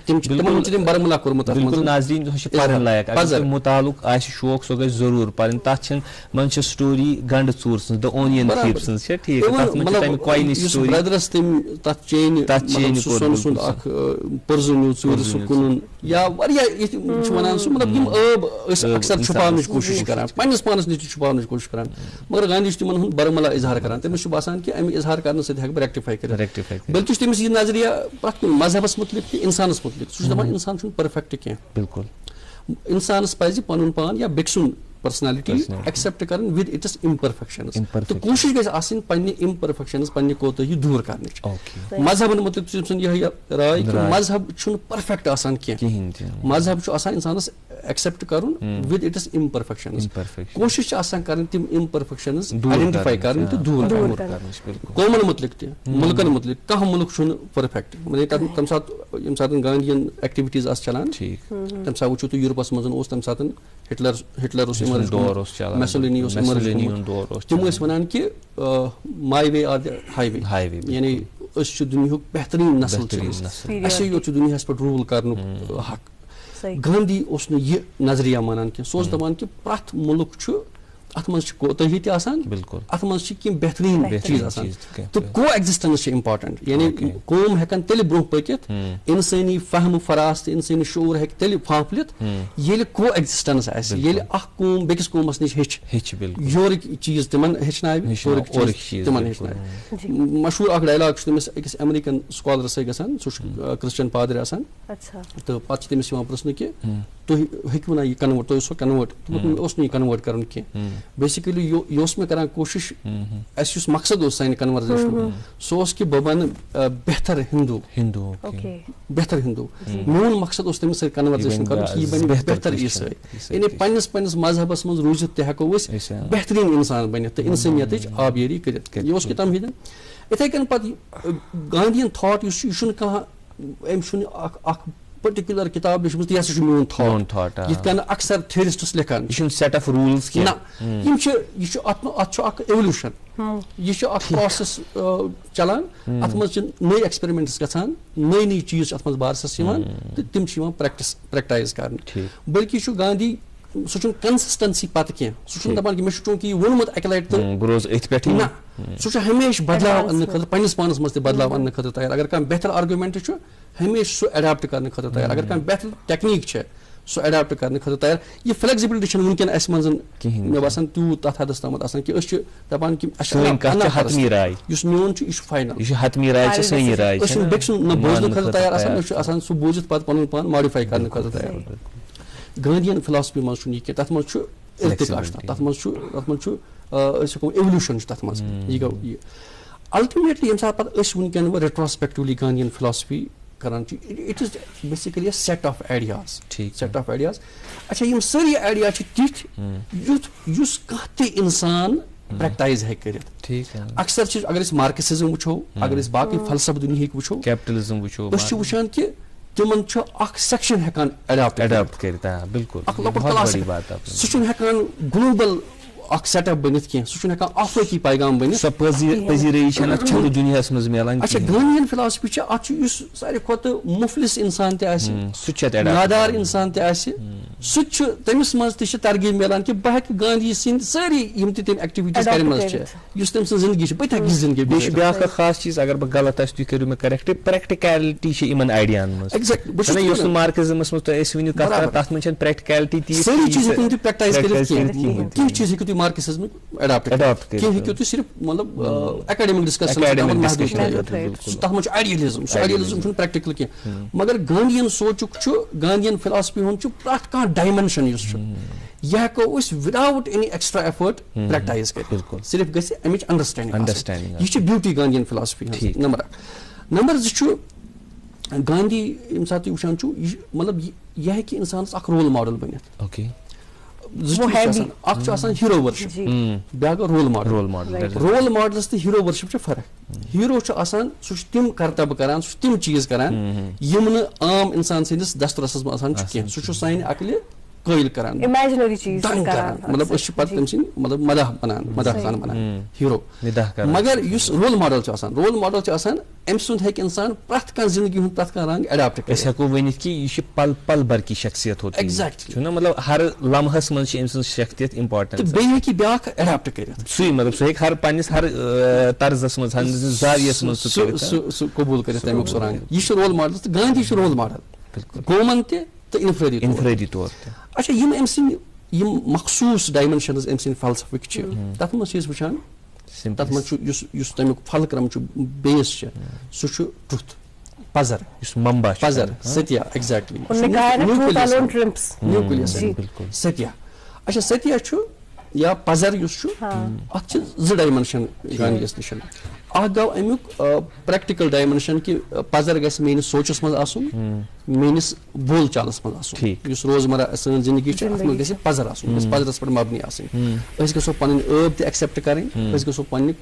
S7: تم بارہمولہ کورمت
S2: بالکل ناظرین پرن لائق اگر متعلق آسہِ شوق سۄ گژھِ ضروٗر پرٕنۍ تتھ چھِنہٕ منٛز چھِ سٹوری گنڈٕ ژوٗر سٕنٛز د اونین تھیپ سٕنٛز چھےٚ ٹھیٖک تتھ منٛز چھِ تمہِ کوینٕچ سٹوری
S7: برٛدرس تٔمۍ تتھ چینہِ سۄن سُنٛد اکھ پٔرزٕ نیوٗ ژوٗرِ سُہ کٕنُن یا واریاہ یِتھ چھِ ونان سُہ مطلب یِم ٲب ٲسۍ اکثر چھُپاونٕچ کوٗشش کران پننِس پانس نِش تہِ چھُپاونٕچ کوٗشش کران مگر گاندھی چھُ تِمن ہُنٛد برملا اظہار کران تٔمِس چھُ باسان کہِ امہِ اظہار کرنہٕ سۭتۍ ہٮ۪کہٕ بہٕ ریکٹِفاے کٔرِتھ بلکہِ چھُ تٔمِس یہِ نظریہ پرٛٮ۪تھ کُنہِ مذہبس مُتعلق تہِ انسانس مُتعلق سُہ چھُ دپان انسان چھُنہٕ پٔرفیکٹ کینٛہہ
S2: بالکل
S7: انسانس پزِ پنُن پان یا بیٚکہِ سُنٛد پرسنالٹی ایکسپٹ کرٕنۍ ود اٹس امپرفیکشنز تہٕ کوٗشش گژھِ آسٕنۍ پننہِ امپرفیکشنز پننہِ کوتٲہی دوٗر کرنٕچ مذہبن مُتعلق چھُ تٔمۍ سُنٛد یِہے راے کہِ مذہب چھُنہٕ پٔرفیکٹ آسان کینٛہہ مذہب چھُ آسان انسانس ایکسپٹ کرُن ود اٹس امپرفیکشنز کوٗشش چھِ آسان کرٕنۍ تِم امپرفیکشنز آیڈنٹِفاے کرٕنۍ تہٕ دوٗر کرٕنۍ قومن مُتعلق تہِ مُلکن مُتعلق کانٛہہ مُلک چھُنہٕ پٔرفیکٹ تمہِ ساتہٕ ییٚمہِ ساتہٕ گاندھین ایکٹِوِٹیٖز آسہٕ چلان تمہِ ساتہٕ وٕچھو تُہۍ یوٗروپس منٛز اوس تمہِ ساتہٕ ہٹلر اوس میسولینی اوس تِم ٲسۍ ونان کہِ ماے وے آر دِ ہاے وے یعنی أسۍ چھِ دُنیہُک بہتریٖن نسل چھِ اَسے یوت چھُ دُنیاہس پٮ۪ٹھ روٗل کرنُک حق گاندھی اوس نہٕ یہِ نظریہ مانان کینٛہہ سُہ اوس دپان کہِ پرٛٮ۪تھ مُلک چھُ اتھ منٛز چھِ کوتٲہی تہِ آسان اتھ منٛز چھِ کینٛہہ بہتریٖن چیٖز آسان تہٕ کو ایگزسٹنس چھِ امپارٹنٹ یعنی قوم ہٮ۪کن تیٚلہِ برونٛہہ پٔکِتھ انسٲنی فہم فراست تہٕ انسٲنی شعوٗر ہٮ۪کہِ تیٚلہِ پھانٛپھلِتھ ییٚلہِ کو ایگزسٹنس آسہِ ییٚلہِ اکھ قوم بیٚکِس قومس نِش ہیٚچھِ یورٕکۍ چیٖز تِمن ہیٚچھناوِ تِمن ہیٚچھناوِ مشہوٗر اکھ ڈایلاگ چھُ تٔمِس أکِس ایمریکن سکالرس سۭتۍ گژھان سُہ چھُ کرسچن پادٕرۍ آسان تہٕ پتہٕ چھِ تٔمِس یِوان پرژھنہٕ کہِ تُہۍ ہیٚکِو نا یہِ کنوٲٹ تُہۍ اوسوا کنوٲٹ مےٚ اوس نہٕ یہِ کنوٲٹ کرُن کینٛہہ بیسِکلی یہِ اوس مےٚ کران کوٗشش اَسہِ یُس مقصد اوس سانہِ کنورزیشنُک سُہ اوس کہِ بہٕ بنہٕ بہتر ہندوٗ میون مقصد اوس تٔمِس سۭتۍ کنورزیشن کرُن کہِ یہِ بنہِ بہتر عیٖسٲے یعنی پننِس مذہبس منٛز روٗزِتھ تہِ ہٮ۪کو أسۍ بہتریٖن انسان بٔنِتھ تہٕ انسٲنیتٕچ آبیٲری کٔرِتھ یہِ اوس کہِ تَمہِ وِزِ یِتھٕے کٔنۍ پتہٕ گاندھین تھاٹ یُس چھُ یہِ چھُنہٕ کانٛہہ أمۍ چھُنہٕ اکھ پٔٹِکیوٗلر کِتاب لیٚچھمٕژ یہِ ہسا چھُ میون تھاٹ یِتھ کٔنۍ اکثر تھیرِسٹٕس لیکھان نہ یِم چھِ یہِ چھُ اتھ چھُ اکھ ایولیوشن یہِ چھُ اکھ پروسیس چلان اتھ منٛز چھِ نٔے ایکسپیرمنٹس گژھان نٔے نٔے چیٖز چھِ اتھ منٛز بارسس یِوان تہٕ تِم چھِ یِوان پریکٹایز کرنہٕ بٔلکہِ چھُ گاندھی سُہ چھُنہٕ کنسسٹنسی پتہٕ کینٛہہ سُہ چھُنہٕ دپان کہِ مےٚ چھُ چوٗنٛکہِ یہِ ووٚنمُت اکہِ لٹہِ تہٕ نہ سُہ چھُ ہمیشہٕ بدلاو اننہٕ خٲطرٕ پننِس پانس منٛز تہِ بدلاو اننہٕ خٲطرٕ تیار اگر کانٛہہ بہتر آرگیومینٹ چھُ ہمیشہٕ سُہ ایڈاپٹ کرنہٕ خٲطرٕ تیار اگر کانٛہہ بہتر ٹیکنیٖک چھِ سُہ ایڈاپٹ کرنہٕ خٲطرٕ تیار یہِ فلیکزبلٹی چھنہٕ وٕنکیٚن اسہِ منٛز مےٚ باسان تیوٗت تتھ حدس تامتھ آسان کہِ أسۍ چھِ دپان کہِ یُس میون چھُ یہِ چھُ فاینل أسۍ چھِنہٕ بیٚکہِ سُنٛد نہ بوزنہٕ خٲطرٕ تیار آسان أسۍ چھِ آسان سُہ بوٗزِتھ پتہٕ پنُن پان ماڈِفاے کرنہٕ خٲطرٕ تیار گاندھین فلاسفی منٛز چھُنہٕ یہِ کینٛہہ تتھ منٛز چھُ ارتقا تتھ منٛز چھُ أسۍ ہٮ۪کو ایولیوشن چھُ تتھ منٛز یہِ گوٚو یہِ الٹِمیٹلی ییٚمہِ ساتہٕ پتہٕ أسۍ وٕنکیٚن ریٹروسپیکٹِولی گاندھین فلاسفی کران چھِ it is basically set of ideas اچھا یِم سٲری آیڈیا چھِ تِتھۍ یُس کانٛہہ تہِ انسان پریکٹایز ہٮ۪کہِ کٔرِتھ اکثر چھِ اگر أسۍ مارکسزم وٕچھو اگر أسۍ باقٕے فلسفہٕ دُنیہٕکۍ وٕچھو
S2: کیپٹلزم وٕچھو
S7: أسۍ چھِ وٕچھان کہِ تِمن چھُ اکھ سیکشن ہٮ۪کان ایڈاپٹ
S2: کٔرِتھ
S7: اکھ لۄکُٹ کلاس سُہ چھُنہٕ ہٮ۪کان گلوبل اکھ سیٹ اپ بٔنِتھ کینٛہہ سُہ چھُنہٕ ہٮ۪کان آفٲقی پیغام بٔنِتھ اچھا گاندھین فلاسفی چھِ اتھ چھُ یُس ساروی کھۄتہٕ مُفلِس انسان تہِ آسہِ نادار انسان تہِ آسہِ سُہ تہِ چھُ تٔمِس منٛز تہِ چھِ ترغیب میلان کہِ بہٕ ہٮ۪کہٕ گاندھی سٕنٛدۍ سٲری یِم تہِ تِم ایکٹِوِٹیٖز کرِمژٕ چھِ یُس تٔمۍ سٕنٛز زندگی چھِ بہٕ تہِ ہٮ۪کہٕ یہِ زندگی
S2: بیٚیہِ چھُ بیاکھ اکھ خاص چیٖز اگر بہٕ غلط آسہِ تُہۍ کٔرِو مےٚ کریکٹ پریکٹِکیلٹی چھِ یِمن آیڈیاہن منٛز یُس نہٕ مارکسزمس منٛز تۄہہِ ٲسۍ ؤنِو کتھ کران تتھ منٛز چھنہٕ پریکٹِکیلٹی تیٖژ
S7: سٲری چیٖز ہٮ۪کو نہٕ تُہۍ پریکٹایز کٔرِتھ کینٛہہ چیٖز ہیٚکِو تُہۍ مارکسزمٕکۍ ایڈاپٹ کینٛہہ ہیٚکِو تُہۍ صرف مطلب ایکیڈمِک ڈسکشن تتھ منٛز چھُ آیڈیلزم سُہ آیڈیلزم چھُنہٕ پریکٹِکل کینٛہہ مگر گاندھین سونچُک چھُ گاندھین فلاسفی ہُنٛد چھُ پرٛٮ۪تھ کانٛہہ ڈایمینشن یُس چھُ یہِ ہٮ۪کو أسۍ وِداوُٹ اینی ایکسٹرا ایفٲرٹ پریکٹایز کٔرِتھ صرف گژھِ امِچ انڈرسٹینڈنگ یہِ چھِ بیوٗٹی گاندھین فلاسفی ہٕنٛز نمبر اکھ نمبر زٕ چھُ گاندھی ییٚمہِ ساتہٕ تُہۍ وٕچھان چھُو یہِ مطلب یہِ ہٮ۪کہِ انسانس اکھ رول ماڈل بٔنِتھ اکھ چھُ آسان ہیٖرو ورشپ بیاکھ گوٚو رول ماڈلس تہٕ ہیٖرو ورشپ چھِ فرق ہیٖرو چھُ آسان سُہ چھُ تِم کرتبہٕ کران سُہ چھُ تِم چیٖز کران یِم نہٕ عام انسان سٕنٛدِس دسترسس منٛز آسان چھُ کینٛہہ سُہ چھُ سانہِ عقلہِ قٲیل کران
S3: امیجنری چیز
S7: دنگ کران مطلب أسۍ چھِ پتہٕ تٔمۍ سٕنٛدۍ مطلب مداح بنان مداح خان بنان ہیٖرو مگر یُس رول ماڈل چھُ آسان رول ماڈل چھُ آسان أمۍ سُنٛد ہیٚکہِ اِنسان پرٛٮ۪تھ کانٛہہ زندگی ہُنٛد پرٛٮ۪تھ کانٛہہ رنٛگ اٮ۪ڈاپٹ کٔرِتھ.
S2: أسۍ ہٮ۪کو ؤنِتھ کہِ یہِ چھِ پل پل بھر کی شخصیت ہوتی
S7: ایگزیکٹلی
S2: چھُنہ مطلب ہر لمحس منٛز چھِ أمۍ سٕنٛز شخصیت
S7: تہٕ
S2: اِمپاٹنٹ
S7: بیٚیہِ ہیٚکہِ یہِ بیٛاکھ اٮ۪ڈاپٹ کٔرِتھ
S2: سُے مطلب سُہ ہیٚکہِ ہر پننِس ہر طرزس منٛز زاویس منٛز سُہ کٔرِتھ
S7: سُہ قبوٗل کٔرِتھ تمیُک سُہ رنٛگ یہِ چھُ رول ماڈل تہٕ گاندھی چھُ رول ماڈل قومن تہِ تہٕ
S2: انفرٲدی طور تہِ.
S7: اچھا یِم أمۍ سٕنٛدۍ یِم مخصوٗص ڈایمینشنز أمۍ سٕنٛدۍ فلسفٕکۍ چھِ تتھ منٛز چھِ أسۍ وٕچھان تتھ منٛز چھُ یُس تمیُک فلکرم چھُ بیس چھُ سُہ چھُ ٹرُتھ پزر
S2: یُس ممبا چھُ
S7: پزر ستیا ایگزیکٹلی ستیا. اچھا ستیا چھُ یا پزر یُس چھُ اتھ چھِ 2 ڈایمینشن گاندھیَس نِش. اکھ گوٚو امیُک پریکٹِکل ڈایمینشن کہِ پزر گژھِ میٲنِس سونچس منٛز آسُن میٲنِس بول چالس منٛز آسُن یُس روزمرہ سٲنۍ زندگی چھِ اتھ منٛز گژھِ پزر آسُن گژھِ پزرس پٮ۪ٹھ مبنی آسٕنۍ. أسۍ گژھو پنٕنۍ ٲب تہِ ایکسیپٹ کَرٕنۍ أسۍ گژھو پنٕنہِ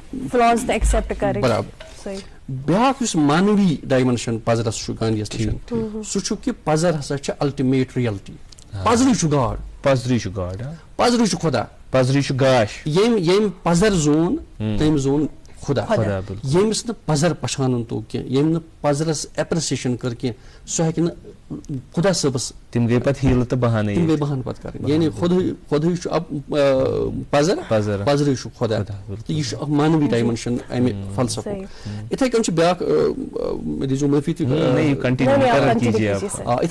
S7: برابر. بیاکھ یُس مانوی ڈایمینشن پزرس چھُ گاندھیَس نِش سُہ چھُ کہِ پزر ہسا چھِ الٹِمیٹ ریلٹی. پزرٕے چھُ گاڈ
S2: پزرٕے چھُ گاڈ
S7: پزرٕے چھُ خۄدا
S2: پزرٕے چھُ گاش
S7: ییٚمۍ پزر زون تٔمۍ زون خۄدا. ییٚمِس نہٕ پزر پہچانُن توٚگ کینٛہہ ییٚمۍ نہٕ پزرس ایپرسیشن کٔر کینٛہہ سُہ ہیٚکہِ نہٕ خۄدا صٲبس
S2: تِم گٔے پتہٕ ہیٖلہٕ تہٕ بہانٕے
S7: تِم گٔے بہانہٕ پتہٕ کرٕنۍ. یعنی خۄدہٕے چھُ پزر پزرٕے چھُ خۄدا تہٕ یہِ چھُ اکھ مانوی ڈایمینشن امہِ فلسفُک. یِتھٕے کٔنۍ چھُ بیاکھ مےٚ دِیٖزیو معٲفی تُہۍ یِتھٕے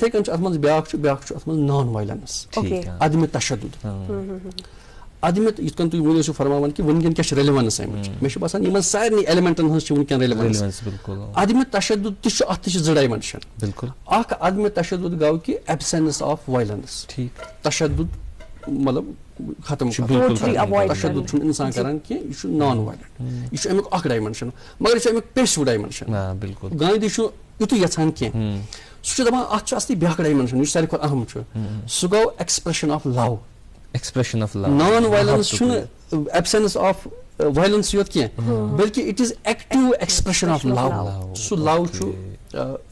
S7: کٔنۍ چھُ اتھ منٛز بیاکھ چھُ اتھ منٛز نان وایلنس عدمِ تشدُد. یِتھ کٔنۍ تُہۍ وۄنۍ ٲسِو فرماوان کہِ وٕنکیٚن کیاہ چھِ ریلِونس امِچ مےٚ چھُ باسان یِمن سارنٕے ایلیمنٹن ہٕنٛز چھِ وٕنکیٚن ریلِونس. عدمِ تشدُد تہِ چھُ اتھ تہِ چھِ 2 ڈایمینشن. اکھ عدمِ تشدُد گوٚو کہِ ایبسینس آف وایلنس تشدُد مطلب ختم تشدُد چھُنہٕ اِنسان کران کینٛہہ یہِ چھُ نان وایلنٹ یہِ چھُ امیُک اکھ ڈایمینشن. مگر یہِ چھُ امیُک پیسِو ڈایمینشن. گاندھی چھُ یِتُے یژھان کینٛہہ سُہ چھُ دپان اتھ چھُ اصلی بیاکھ ڈایمینشن یُس ساروی کھۄتہٕ اہم چھُ سُہ گوٚو expression of love. Non violence چھُنہٕ ایبسینس آف وایلنس یوت کینٛہہ بلکہِ it is active expression of love. سُہ لو چھُ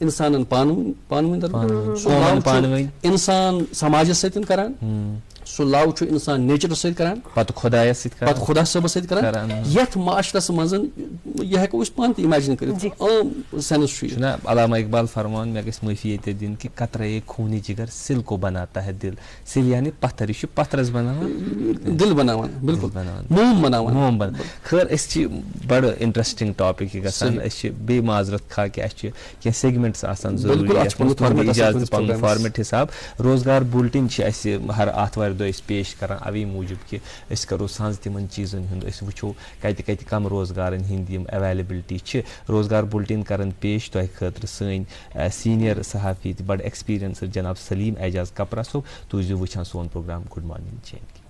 S7: انسانن پانہٕ ؤنۍ درمیان سُہ لو چھُ انسان سماجس سۭتۍ کران سُہ لو چھُ انسان نیچرس سۭتۍ کران
S2: پتہٕ خۄدا صٲبس
S7: سۭتۍ کران یتھ معاشرس منٛز یہِ ہٮ۪کو أسۍ پانہٕ تہِ اِمیجِن کٔرِتھ عام سینس چھُ یہِ.
S2: علامہ اقبال فرمان مےٚ گژھِ معٲفی ییٚتہِ دِنۍ کہِ قطرے خوٗنی جگر سِل کو بناتا ہے دل سِل یعنی پتھر یہِ چھُ پتھرس بناوان
S7: دل بناوان بِلکُل موم بناوان.
S2: خٲر أسۍ چھِ بڑٕ انٹرسٹنگ ٹاپِک یہِ گژھان أسۍ چھِ بیٚیہِ معذرت خواہ کہِ اَسہِ چھِ کینٛہہ سیگمنٹس آسان ضروٗری اِجازت پنُن فارمیٹ حساب. روزگار بُلٹن چھِ اَسہِ ہر آتھوارِ دۄہ أسۍ پیش کران اوے موٗجوٗب کہِ أسۍ کرو سانٛز تِمن چیٖزن ہُنٛد أسۍ وٕچھو کتہِ کتہِ کم روزگارن ہٕنٛدۍ یِم ایویلیبلٹی چھِ. روزگار بُلٹن کرن پیش تۄہہِ خٲطرٕ سٲنۍ سیٖنیر صحافی تہِ بڑٕ ایکسپیٖرینسٕڈ جناب سلیٖم اعجاز کپرا صٲب. تُہۍ ٲسۍزیو وٕچھان سون پروگرام گُڈ مارننگ چینج.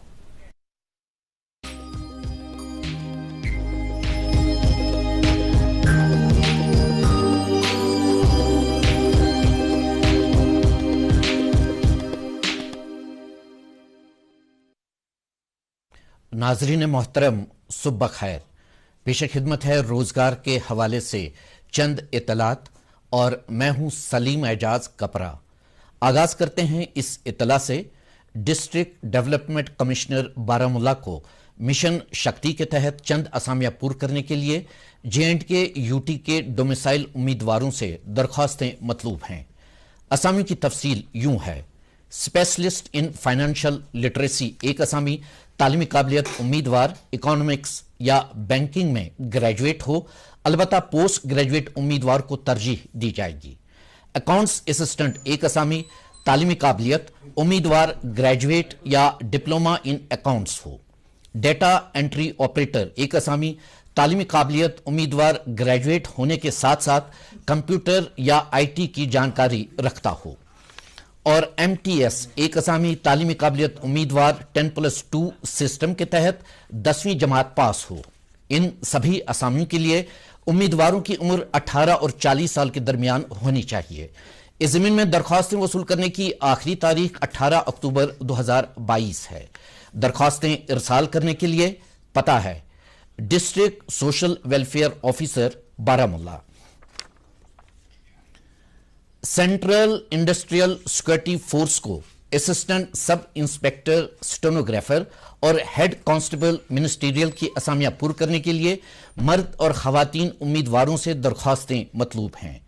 S8: ناظرین محترم صبح خیر. پیش خدمت ہے روزگار کے حوالے سے چند اطلاعات اور میں ہوں سلیم اعجاز کپرا. آغاز کرتے ہیں اس اطلاع سے. ڈسٹرکٹ ڈیولپمنٹ کمشنر بارہمولہ کو مشن شکتی کے تحت چند اسامیاں پور کرنے کے لیے JNK UT کے ڈومیسائل امیدواروں سے درخواستیں مطلوب ہیں. اسامی کی تفصیل یوں ہے. اسپیشلسٹ ان فائنینشیل لٹریسی ایک اسامی تعلیمی قابلیت امیدوار اکانومکس یا بینکنگ میں گریجویٹ ہو، البتہ پوسٹ گریجویٹ امیدوار کو ترجیح دی جائے گی. اکاؤنٹس اسسٹنٹ ایک اسامی تعلیمی قابلیت امیدوار گریجویٹ یا diploma in accounts who. Data entry operator ایک اسامی تعلیمی قابلیت امیدوار گریجویٹ ہونے کے ساتھ ساتھ کمپیوٹر یا IT کی جانکاری رکھتا ہو. اور MTS ایک اسامی تعلیمی قابلیت امیدوار 10+2 سسٹم کے تحت 10ویں جماعت پاس ہو. ان سبھی اسامیوں کے لیے امیدواروں کی عمر 18 اور 40 سال کے درمیان ہونی چاہیے. اس ضمن میں درخواستیں وصول کرنے کی آخری تاریخ 18 اکتوبر 2022 ہے. درخواستیں ارسال کرنے کے لیے پتہ ہے district social welfare officer Baramulla. Central industrial security force کو اسسٹنٹ سب انسپیکٹر اسٹینوگرافر اور ہیڈ کانسٹیبل منسٹریل کی اسامیاں پر کرنے کے لیے مرد اور خواتین امیدواروں سے درخواستیں مطلوب ہیں.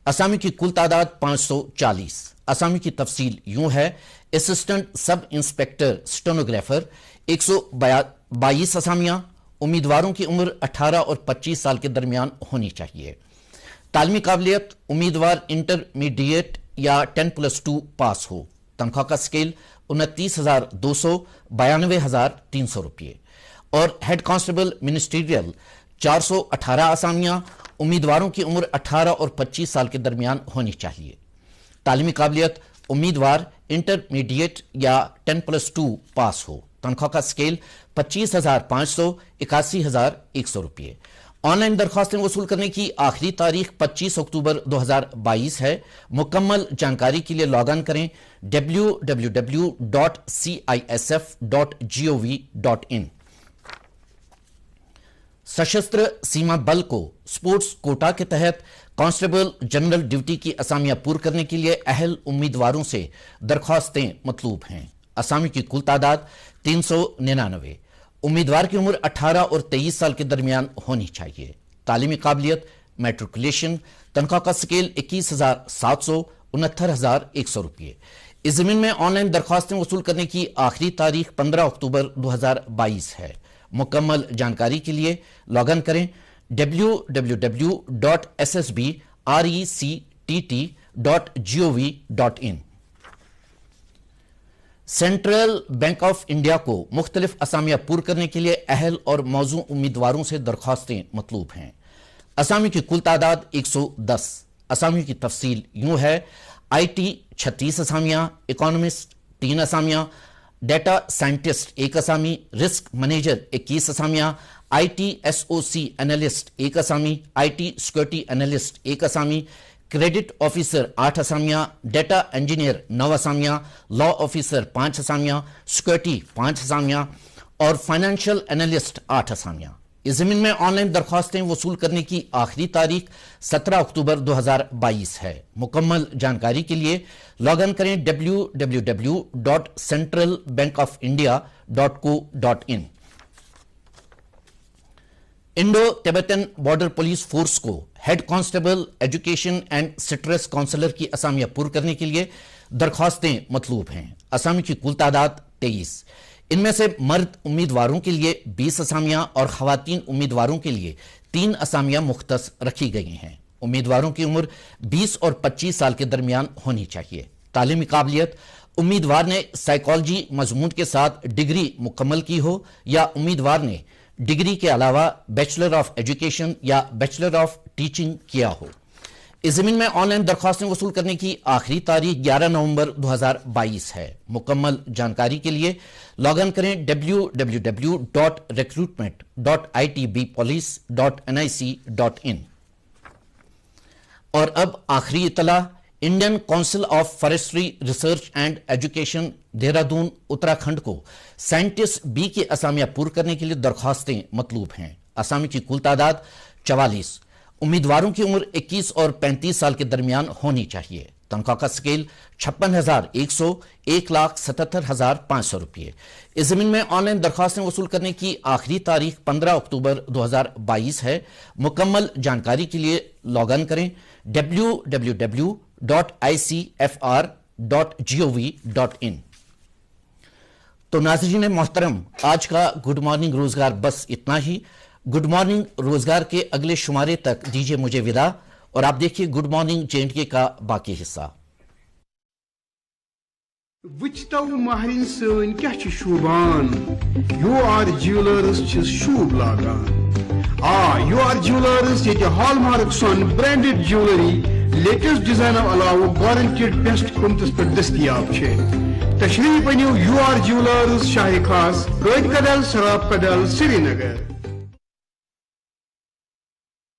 S8: اسامی کی کل تعداد 540. اسامی کی تفصیل یوں ہے: اسسٹنٹ سب انسپیکٹر اسٹینوگرافر 122 اسامیاں. امیدواروں کی عمر 18 اور 25 سال کے درمیان ہونی چاہیے. تعلیمی قابلیت: امیدوار انٹرمیڈیٹ یا 10+2 پاس ہو. تنخواہ کا سکیل 29,200 92,300 روپے. اور ہیڈ کانسٹیبل منسٹریل 418 اسامیاں. امیدواروں کی عمر 18 اور 25 سال کے درمیان ہونی چاہیے. تعلیمی قابلیت: امیدوار انٹرمیڈیٹ یا 10+2 پاس ہو. تنخواہ کا سکیل 25,500 81,100 روپے. آن لائن درخواستیں وصول کرنے کی آخری تاریخ 25 اکتوبر 2022 ہے. مکمل جانکاری کے لیے لاگ ان کریں www.cisf.gov.in. سشستر سیما بل کو سپورٹس کوٹا کے تحت کانسٹیبل جنرل ڈیوٹی کی اسامیاں پور کرنے کے لیے اہل امیدواروں سے درخواستیں مطلوب ہیں. اسامی کی کل تعداد 399. امیدوار کی عمر 18 اور 23 سال کے درمیان ہونی چاہیے. تعلیمی قابلیت: میٹریکولیشن. تنخواہ کا سکیل 21,700 69,100 روپے. اس ضمن میں آن لائن درخواستیں وصول کرنے کی آخری تاریخ 15 اکتوبر 2022 ہے. مکمل جانکاری کے لیے لاگ ان کریں www.ssbrectt.gov.in. Central bank of India کو مختلف اسامیاں پور کرنے کے لیے اہل اور موزوں امیدواروں سے درخواستیں مطلوب ہیں. اسامی کی کل تعداد 110. اسامی کی تفصیل یوں ہے: آئی ٹی 36 اسامیاں. اکانومسٹ 3 اسامیاں. ڈیٹا سائنٹسٹ 1 اسامی. رسک مینیجر 21 اسامیاں. I T S O C analyst 1 اسامی. آئی ٹی سیکورٹی اینالسٹ 1 اسامی. کریڈٹ آفیسر 8 اسامیاں. ڈیٹا انجینئر 9 اسامیاں. لا آفیسر 5 اسامیاں. سیکورٹی 5 اسامیاں. اور فائنینشیل اینالسٹ 8 اسامیاں. اس ضمن میں آن لائن درخواستیں وصول کرنے کی آخری تاریخ 17 اکتوبر 2022 ہے. مکمل جانکاری کے لیے لاگ ان کریں www.centralbankofindia.co.in. Indo Tibetan border police force کو head constable education and stress counsellor کی اسامیاں پور کرنے کے لیے درخواستیں مطلوب ہیں. اسامی کی کل تعداد 23. ان میں سے مرد امیدواروں کے لیے 20 اسامیاں اور خواتین امیدواروں کے لیے 3 اسامیاں مختص رکھی گئی ہیں. امیدواروں کی عمر 20 اور 25 سال کے درمیان ہونی چاہیے. تعلیمی قابلیت: امیدوار نے سائیکالوجی مضمون کے ساتھ ڈگری مکمل کی ہو یا امیدوار نے ڈگری کے علاوہ بیچلر آف ایجوکیشن یا بیچلر آف ٹیچنگ کیا ہو. اس زمین میں آن لائن درخواستیں وصول کرنے کی آخری تاریخ 11 نومبر 2022 ہے. مکمل جانکاری کے لیے لاگ ان کریں www.recruitment.itbpolice.nic.in. اور اب آخری اطلاع: Indian council of forestry research and education Dehradun Uttarakhand کو سائنٹسٹ بی کی اسامیاں پور کرنے کے لیے درخواستیں مطلوب ہیں. اسامی کی کل تعداد 44. امیدواروں کی عمر 21 اور 35 سال کے درمیان ہونی چاہیے. تنخواہ کا سکیل 56,100 1,77,500 روپے. اس زمین میں آن لائن درخواستیں وصول کرنے کی آخری تاریخ 15 اکتوبر 2022 ہے. مکمل جانکاری کے لیے لاگ ان کریں www.icfr.gov.in. تو ناظرین محترم، آج کا گڈ مارننگ روزگار بس اتنا ہی. گڈ مارننگ روزگار کے اگلے شمارے تک دیجیے مجھے وداع، اور آپ دیکھیے گڈ مارننگ JNK کا باقی حصہ.
S5: وچتو مہرین سن کیا شوبان، یو آر جیولرز شوب لاگان. یو آر جیولرز یہ ہال مارک سون برانڈڈ جیولری لیٹسٹ ڈیزائن علاوہ گارنٹیڈ بیسٹ قیمتس پہ دستیاب. تشریف انیو یو آر جیولرز شاہ خاص قائد کدل سراب کدل سری نگر.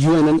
S7: UN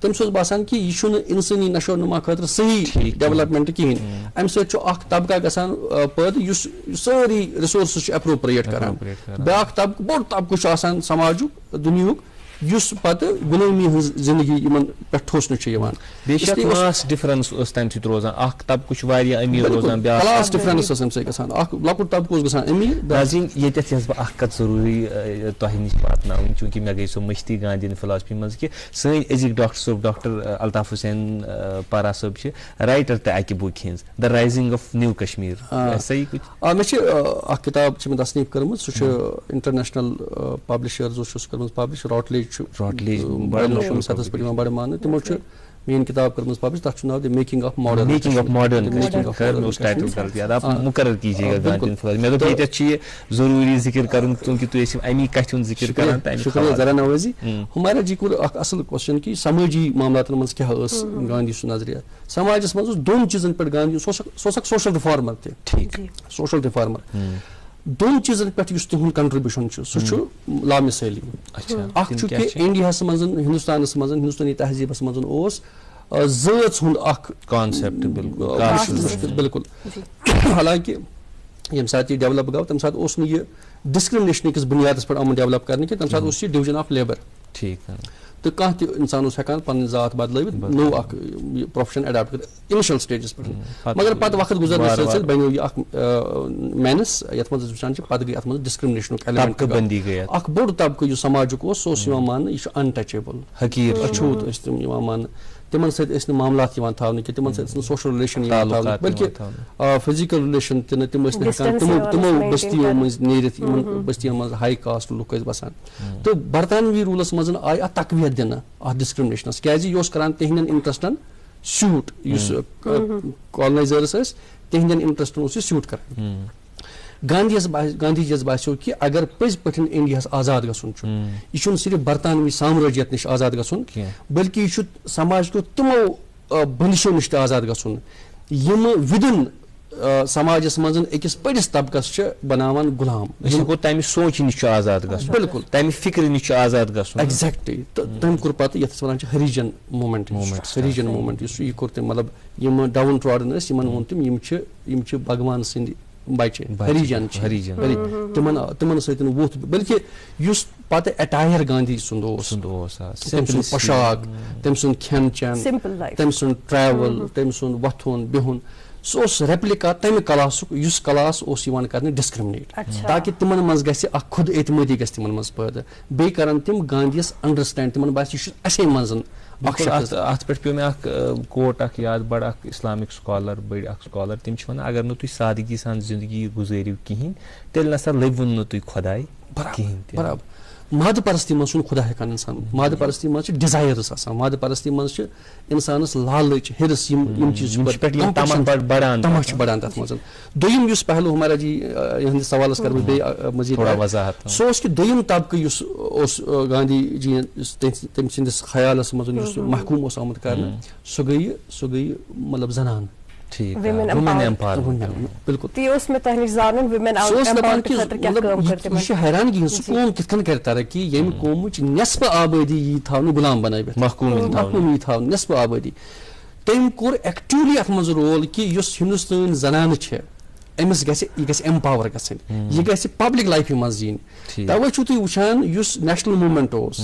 S7: تٔمِس اوس باسان کہِ یہِ چھُنہٕ اِنسٲنی نشو نما خٲطرٕ صحیح ڈیولپمنٹ کِہیٖنۍ. اَمہِ سۭتۍ چھُ اکھ طبقہٕ گژھان پٲدٕ یُس سٲری رِسورسز چھِ ایپروپریٹ کران. بیاکھ طبقہٕ بوٚڑ طبقہٕ چھُ آسان سماجُک دُنیہُک یُس پتہٕ غلٲمی ہٕنٛز زندگی یِمن پٮ۪ٹھ ٹھوسنہٕ چھِ یِوان.
S2: کلاس ڈفرنس ٲس تمہِ سۭتۍ روزان. اکھ طبقہٕ چھُ واریاہ أمیٖر روزان,
S7: کلاس ڈفرنس ٲس اَمہِ سۭتۍ گژھان. اکھ لۄکُٹ طبقہٕ اوس گژھان أمیٖر.
S2: ناظریٖن ییٚتٮ۪تھ یژھٕ بہٕ اکھ کتھ ضروٗری تۄہہِ نِش واتناوٕنۍ, چوٗنٛکہِ مےٚ گٔے سۄ مٔشتی گاندھی فلاسفی منٛز کہِ سٲنۍ أزِکۍ ڈاکٹر صٲب ڈاکٹر الطاف حسین پارا صٲب چھِ رایٹر تہِ اکہِ بُکہِ ہِنٛز, د رایزنگ آف نیو کشمیٖر. صحیح
S7: مےٚ چھِ اکھ کِتاب چھِ مےٚ تصنیٖف کٔرمٕژ, سُہ چھُ انٹرنیشنل پبلشرزو چھُ سُہ کٔرمٕژ پبلش, راٹلیج چھُ بڑٕ سطحس پٮ۪ٹھ یِوان بڑٕ ماننہٕ. تِمو چھُ میٲنۍ کِتاب کٔرمٕژ پبلش, تَتھ چھُ ناو دی میکنگ آف ماڈرن.
S2: مُقرر کیجیے گا گاندھی فلاسفی. مےٚ دوٚپ ییٚتٮ۪تھ چھُ یہِ ضروٗری ذِکر کرُن چوٗنٛکہِ تُہۍ ٲسِو امی کتھِ ہُنٛد ذِکر کران.
S7: شُکریہ ذرا نوٲزی. ہُمایرا جی کوٚر اکھ اصل کوسچن کہِ سمٲجی معاملاتن منٛز کیاہ ٲس گاندھی سُنٛد نظریہ. سماجس منٛز اوس دۄن چیٖزن پٮ۪ٹھ گاندھی, سُہ اوس اکھ سوشل رِفارمر تہِ, سوشل رِفارمر. دۄن چیٖزن پٮ۪ٹھ یُس تِہُنٛد کنٹربیوٗشن چھُ سُہ چھُ لامِثٲلی. اکھ چھُ کہِ انڈیاہس منٛز ہندوستانس منٛز ہندوستٲنی تہذیٖبس منٛز اوس زٲژ ہُنٛد اکھ
S2: کانسیپٹ.
S7: بِلکُل. حالانکہِ ییٚمہِ ساتہٕ یہِ ڈیولپ گوٚو تَمہِ ساتہٕ اوس نہٕ یہِ ڈسکرمنیشن کِس بُنیادس پٮ۪ٹھ آمُت ڈیولپ کرنہٕ کینٛہہ. تَمہِ ساتہٕ اوس یہِ ڈِوجن آف لیبر. تہٕ کانٛہہ تہِ اِنسان اوس ہٮ۪کان پنٕنۍ ذات بدلٲوِتھ, نوٚو اکھ پروفیشن ایڈاپٹ کٔرِتھ اِنِشل سٹیجس پٮ۪ٹھ. مگر پتہٕ وقت گُزرنہٕ سۭتۍ سۭتۍ بنیو یہِ اکھ مینس یتھ منٛز أسۍ وٕچھان چھِ پتہٕ گٔے اتھ منٛز ڈسکرمنیشنُک ایلیمنٹ. اکھ بوٚڑ طبقہٕ یُس سماجُک اوس سُہ اوس یِوان ماننہٕ یہِ چھُ انٹچیبل, اچھوٗت ٲسۍ تِم یِوان ماننہٕ. تِمن سۭتۍ ٲسۍ نہٕ معاملات یِوان تھاونہٕ کینٛہہ, تِمن سۭتۍ ٲسۍ نہٕ سوشل رِلیشن یِوان تھاونہٕ بٔلکہِ فِزِکل رِلیشن تہِ نہٕ. تِم ٲسۍ نہٕ ہٮ۪کان تِمو بستیو منٛز نیٖرِتھ یِمن بستین منٛز ہاے کاسٹ لُکھ ٲسۍ بسان. تہٕ برطانوی روٗلس منٛز آیہِ اتھ تقویت دِنہٕ اتھ ڈسکرمنیشنس, کیازِ یہِ اوس کران تِہنٛدٮ۪ن انٹرسٹن سیوٗٹ. یُس کالنایزٲرٕس ٲسۍ تِہنٛدٮ۪ن انٹرسٹن اوس یہِ سیوٗٹ کران. گاندھی جیَس باسیٚو کہِ اگر پٔزۍ پٲٹھۍ انڈیاہس آزاد گژھُن چھُ, یہِ چھُنہٕ صرف برطانوی سامرٲجیت نِش آزاد گژھُن بٔلکہِ یہِ چھُ سماج کیو تِمو بندشو نِش تہِ آزاد گژھُن یِمہٕ وِدِن سماجس منٛز أکِس بٔڑِس طبقس چھِ بناوان غلام.
S2: تمہِ سونٛچہِ نِش چھُ آزاد گژھُن, بِلکُل تمہِ فِکرِ نِش چھُ آزاد گژھُن.
S7: ایگزیکٹلی. تہٕ تٔمۍ کوٚر پتہٕ یتھ أسۍ ونان چھِ ہریجن موٗمینٹ. ہریجن موٗمینٹ یُس یہِ کوٚر تٔمۍ, مطلب یِم ڈاوُن ٹراڈن ٲسۍ یِمن ووٚن تٔمۍ یِم چھِ بھگوان سٕنٛدۍ بچہِ, ہریجن چھِ. تِمن سۭتۍ ووٚتھ, بلکہِ یُس پتہٕ ایٹایر گاندھی سُنٛد اوس, تٔمۍ سُنٛد پۄشاک, تٔمۍ سُنٛد کھٮ۪ن چٮ۪ن, تٔمۍ سُنٛد ٹریوٕل, تٔمۍ سُنٛد وۄتھُن بِہُن, سُہ اوس ریپلِکا تمہِ کلاسُک یُس کلاس اوس یِوان کرنہٕ ڈسکرمنیٹ, تاکہِ تِمن منٛز گژھِ اکھ خود اعتمٲدی گژھِ تِمن منٛز پٲدٕ. بیٚیہِ کرن تِم گاندھی یس انڈرسٹینڈ, تِمن باسہِ یہِ چھُ اَسے منٛز.
S2: اتھ پٮ۪ٹھ پیٚو مےٚ اکھ کوٹ اکھ یاد, بڑٕ اکھ اسلامِک سکالر, بٔڑۍ اکھ سکالر. تِم چھِ ونان اگر نہٕ تُہۍ سادگی سان زندگی گُزٲرِو کِہینۍ تیٚلہِ نسا لٔبوُن نہٕ تُہۍ خۄداے کِہینۍ تہِ.
S7: برابر. مادٕ پرستی منٛز چھُنہٕ خۄدا ہٮ۪کان انسان. مادٕ پرستی منٛز چھِ ڈِزایرٕز آسان, مادٕ پرستی منٛز چھِ انسانس لالٕچ, ہرس, یِم چیٖز تماہ چھِ بڑان تتھ منٛز. دوٚیِم یُس پہلوٗ ہُمایرا جی یِہنٛدِس سوالس کرٕ بہٕ بیٚیہِ مزیٖد وضاحت, سُہ اوس کہِ دوٚیِم طبقہٕ یُس اوس گاندھی جی یُس تٔمۍ سٕنٛدِس خیالس منٛز یُس محکوٗم اوس آمُت کرنہٕ, سُہ گٔیہِ مطلب زنان. یہِ چھِ حیرانگی ہٕنٛز, سُہ قوم کِتھ کٔنۍ کرِ ترقی ییٚمہِ قومٕچ نٮ۪صفہٕ آبٲدی یی تھاونہٕ غلام بنٲوِتھ, محکوٗم یی تھاونہٕ نٮ۪صفہٕ آبٲدی. تٔمۍ کوٚر ایکٹِولی اتھ منٛز رول کہِ یُس ہندوستٲنۍ زنانہٕ چھِ أمِس یہِ گژھِ ایمپاور گژھٕنۍ, یہِ گژھِ پبلک لایفہِ منٛز یِنۍ. توے چھُو تُہۍ وٕچھان یُس نیشنل موٗمینٹ اوس,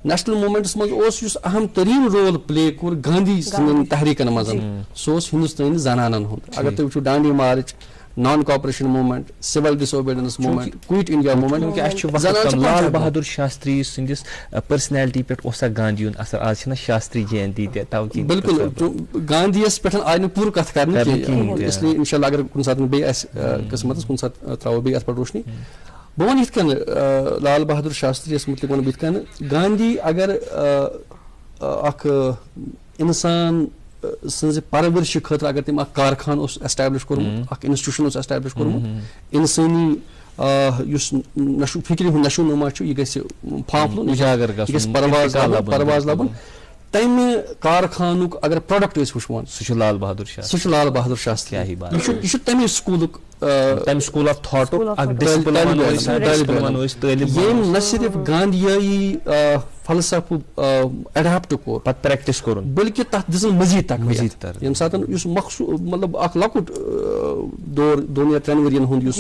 S7: نیشنل موٗمینٹس منٛز اوس یُس اہم تریٖن رول پلے کوٚر گاندھی سٕنٛدٮ۪ن تحریٖکن منٛز, سُہ اوس ہندوستٲنی زنانن ہُنٛد. اگر تُہۍ وٕچھِو Dandi march, non cooperation movement, civil disobedience movement, quit India movement.
S2: Lal Bahadur Shastri سٕنٛدِس پٔرسنیلٹی پٮ۪ٹھ اوسا گاندھی ہُنٛد اثر؟ آز چھِنہ شاستری جینتی تہِ.
S7: بِلکُل. گاندھی یس پٮ۪ٹھ آیہِ نہٕ پوٗرٕ کتھ کرنہٕ کینٛہہ, اس لیے انشاء اللہ اگر کُنہِ ساتہٕ بیٚیہِ آسہِ قٕسمتس, کُنہِ ساتہٕ تراوو بیٚیہِ اتھ پٮ۪ٹھ روشنی. بہٕ وَنہٕ یِتھ کٔنۍ لال بہادُر شاستری یس مُتعلِق وَنہٕ بہٕ یِتھ کٔنۍ, گاندھی اگر اکھ اِنسان سٕنٛزِ پرورشہِ خٲطرٕ اگر تٔمۍ اکھ کارخان اوس ایسٹیبلِش کوٚرمُت, اکھ انسٹِٹیوشن اوس ایسٹیبلِش کوٚرمُت, اِنسٲنی یُس فِکرِ ہُنٛد نشو نما چھُ یہِ گژھِ پھانٛپلُن, یہِ گژھِ پرواز لبُن, تمہِ کارخانُک اگر پروڈکٹ أسۍ وٕچھون
S2: سُہ چھُ لال بہادُر شاستری.
S7: سُہ چھُ لال بہادُر شاستری.
S2: کیٛاہ ہی بات.
S7: یہِ چھُ تَمے سکوٗلُک
S2: تَمہِ سکوٗل آف تھاٹُک اکھ ڈِسپلن وَنو أسۍ تعلیٖم
S7: ییٚمۍ نہ صرف گاندھیایی فلسفہٕ اٮ۪ڈاپٹ کوٚر
S2: پتہٕ پریکٹِس کوٚرُن
S7: بلکہِ تتھ دِژن مزیٖد تقویت. ییٚمہِ ساتہٕ یُس مخصوٗص مطلب اکھ لۄکُٹ دور 2 یا 3 ؤرین ہُنٛد یُس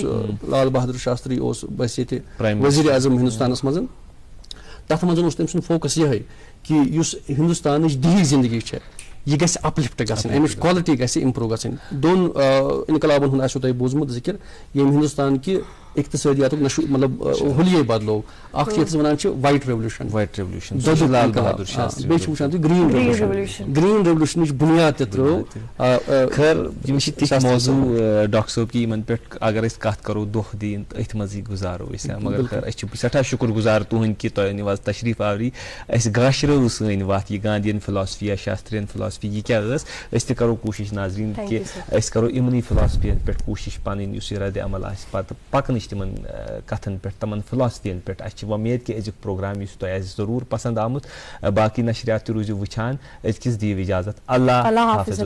S7: لال بہادُر شاستری اوس بس ییٚتہِ ؤزیٖرِ اعظم ہندوستانس منٛز تتھ منٛز اوس تٔمۍ سُنٛد فوکس یِہے کہِ یُس ہندوستانٕچ دِہِچ زندگی چھےٚ یہ گژھِ اپلفٹ گژھٕنۍ امِچ کالٹی گژھِ امپروٗ گژھٕنۍ. 2 انقلابن ہُنٛد آسیو تۄہہِ بوٗزمُت ذِکر ییٚمۍ ہندوستان کہِ اقتصٲدِیاتُک مطلب حُلیے بدلو. اکھ چھِ یَتھ وَنان چھِ وایٹ ریولوٗشن
S2: لال بہادُر شاستری.
S7: بیٚیہِ چھِ وٕچھان تُہۍ گریٖن ریولوٗشنٕچ بُنیاد تہِ ترٲو.
S2: خٲر یِم چھِ تِتھۍ موضوٗع ڈاکٹر صٲب کہِ یِمن پٮ۪ٹھ اگر أسۍ کتھ کرو دۄہ دِیِن تہٕ أتھۍ منٛزٕے گُزارو أسۍ. مگر خٲر أسۍ چھِ سٮ۪ٹھاہ شُکُر گُزار تُہٕنٛدۍ کہِ تۄہہِ أنِو آز تشریٖف آوری اَسہِ گاشرٲو سٲنۍ وَتھ یہِ گاندھین فلاسفی یا شاستریَن فلاسفی یہِ کیٛاہ ٲس. أسۍ تہِ کرو کوٗشِش ناظریٖن کہِ أسۍ کرو یِمنٕے فلاسفِین پٮ۪ٹھ کوٗشِش پنٕنۍ یُس یہِ رد عمل آسہِ پتہٕ پکنٕچ تِمن کتھن پٮ۪ٹھ تِمن فلاسفِین پٮ۪ٹھ. اَسہِ چھِ وۄمید کہِ أزیُک پروگرام یُس تۄہہِ آسہِ ضروٗر پسنٛد آمُت. باقٕے نشریات تہِ روٗزِو وٕچھان. أزکِس دِیِو اِجازت. اللہ حافظ.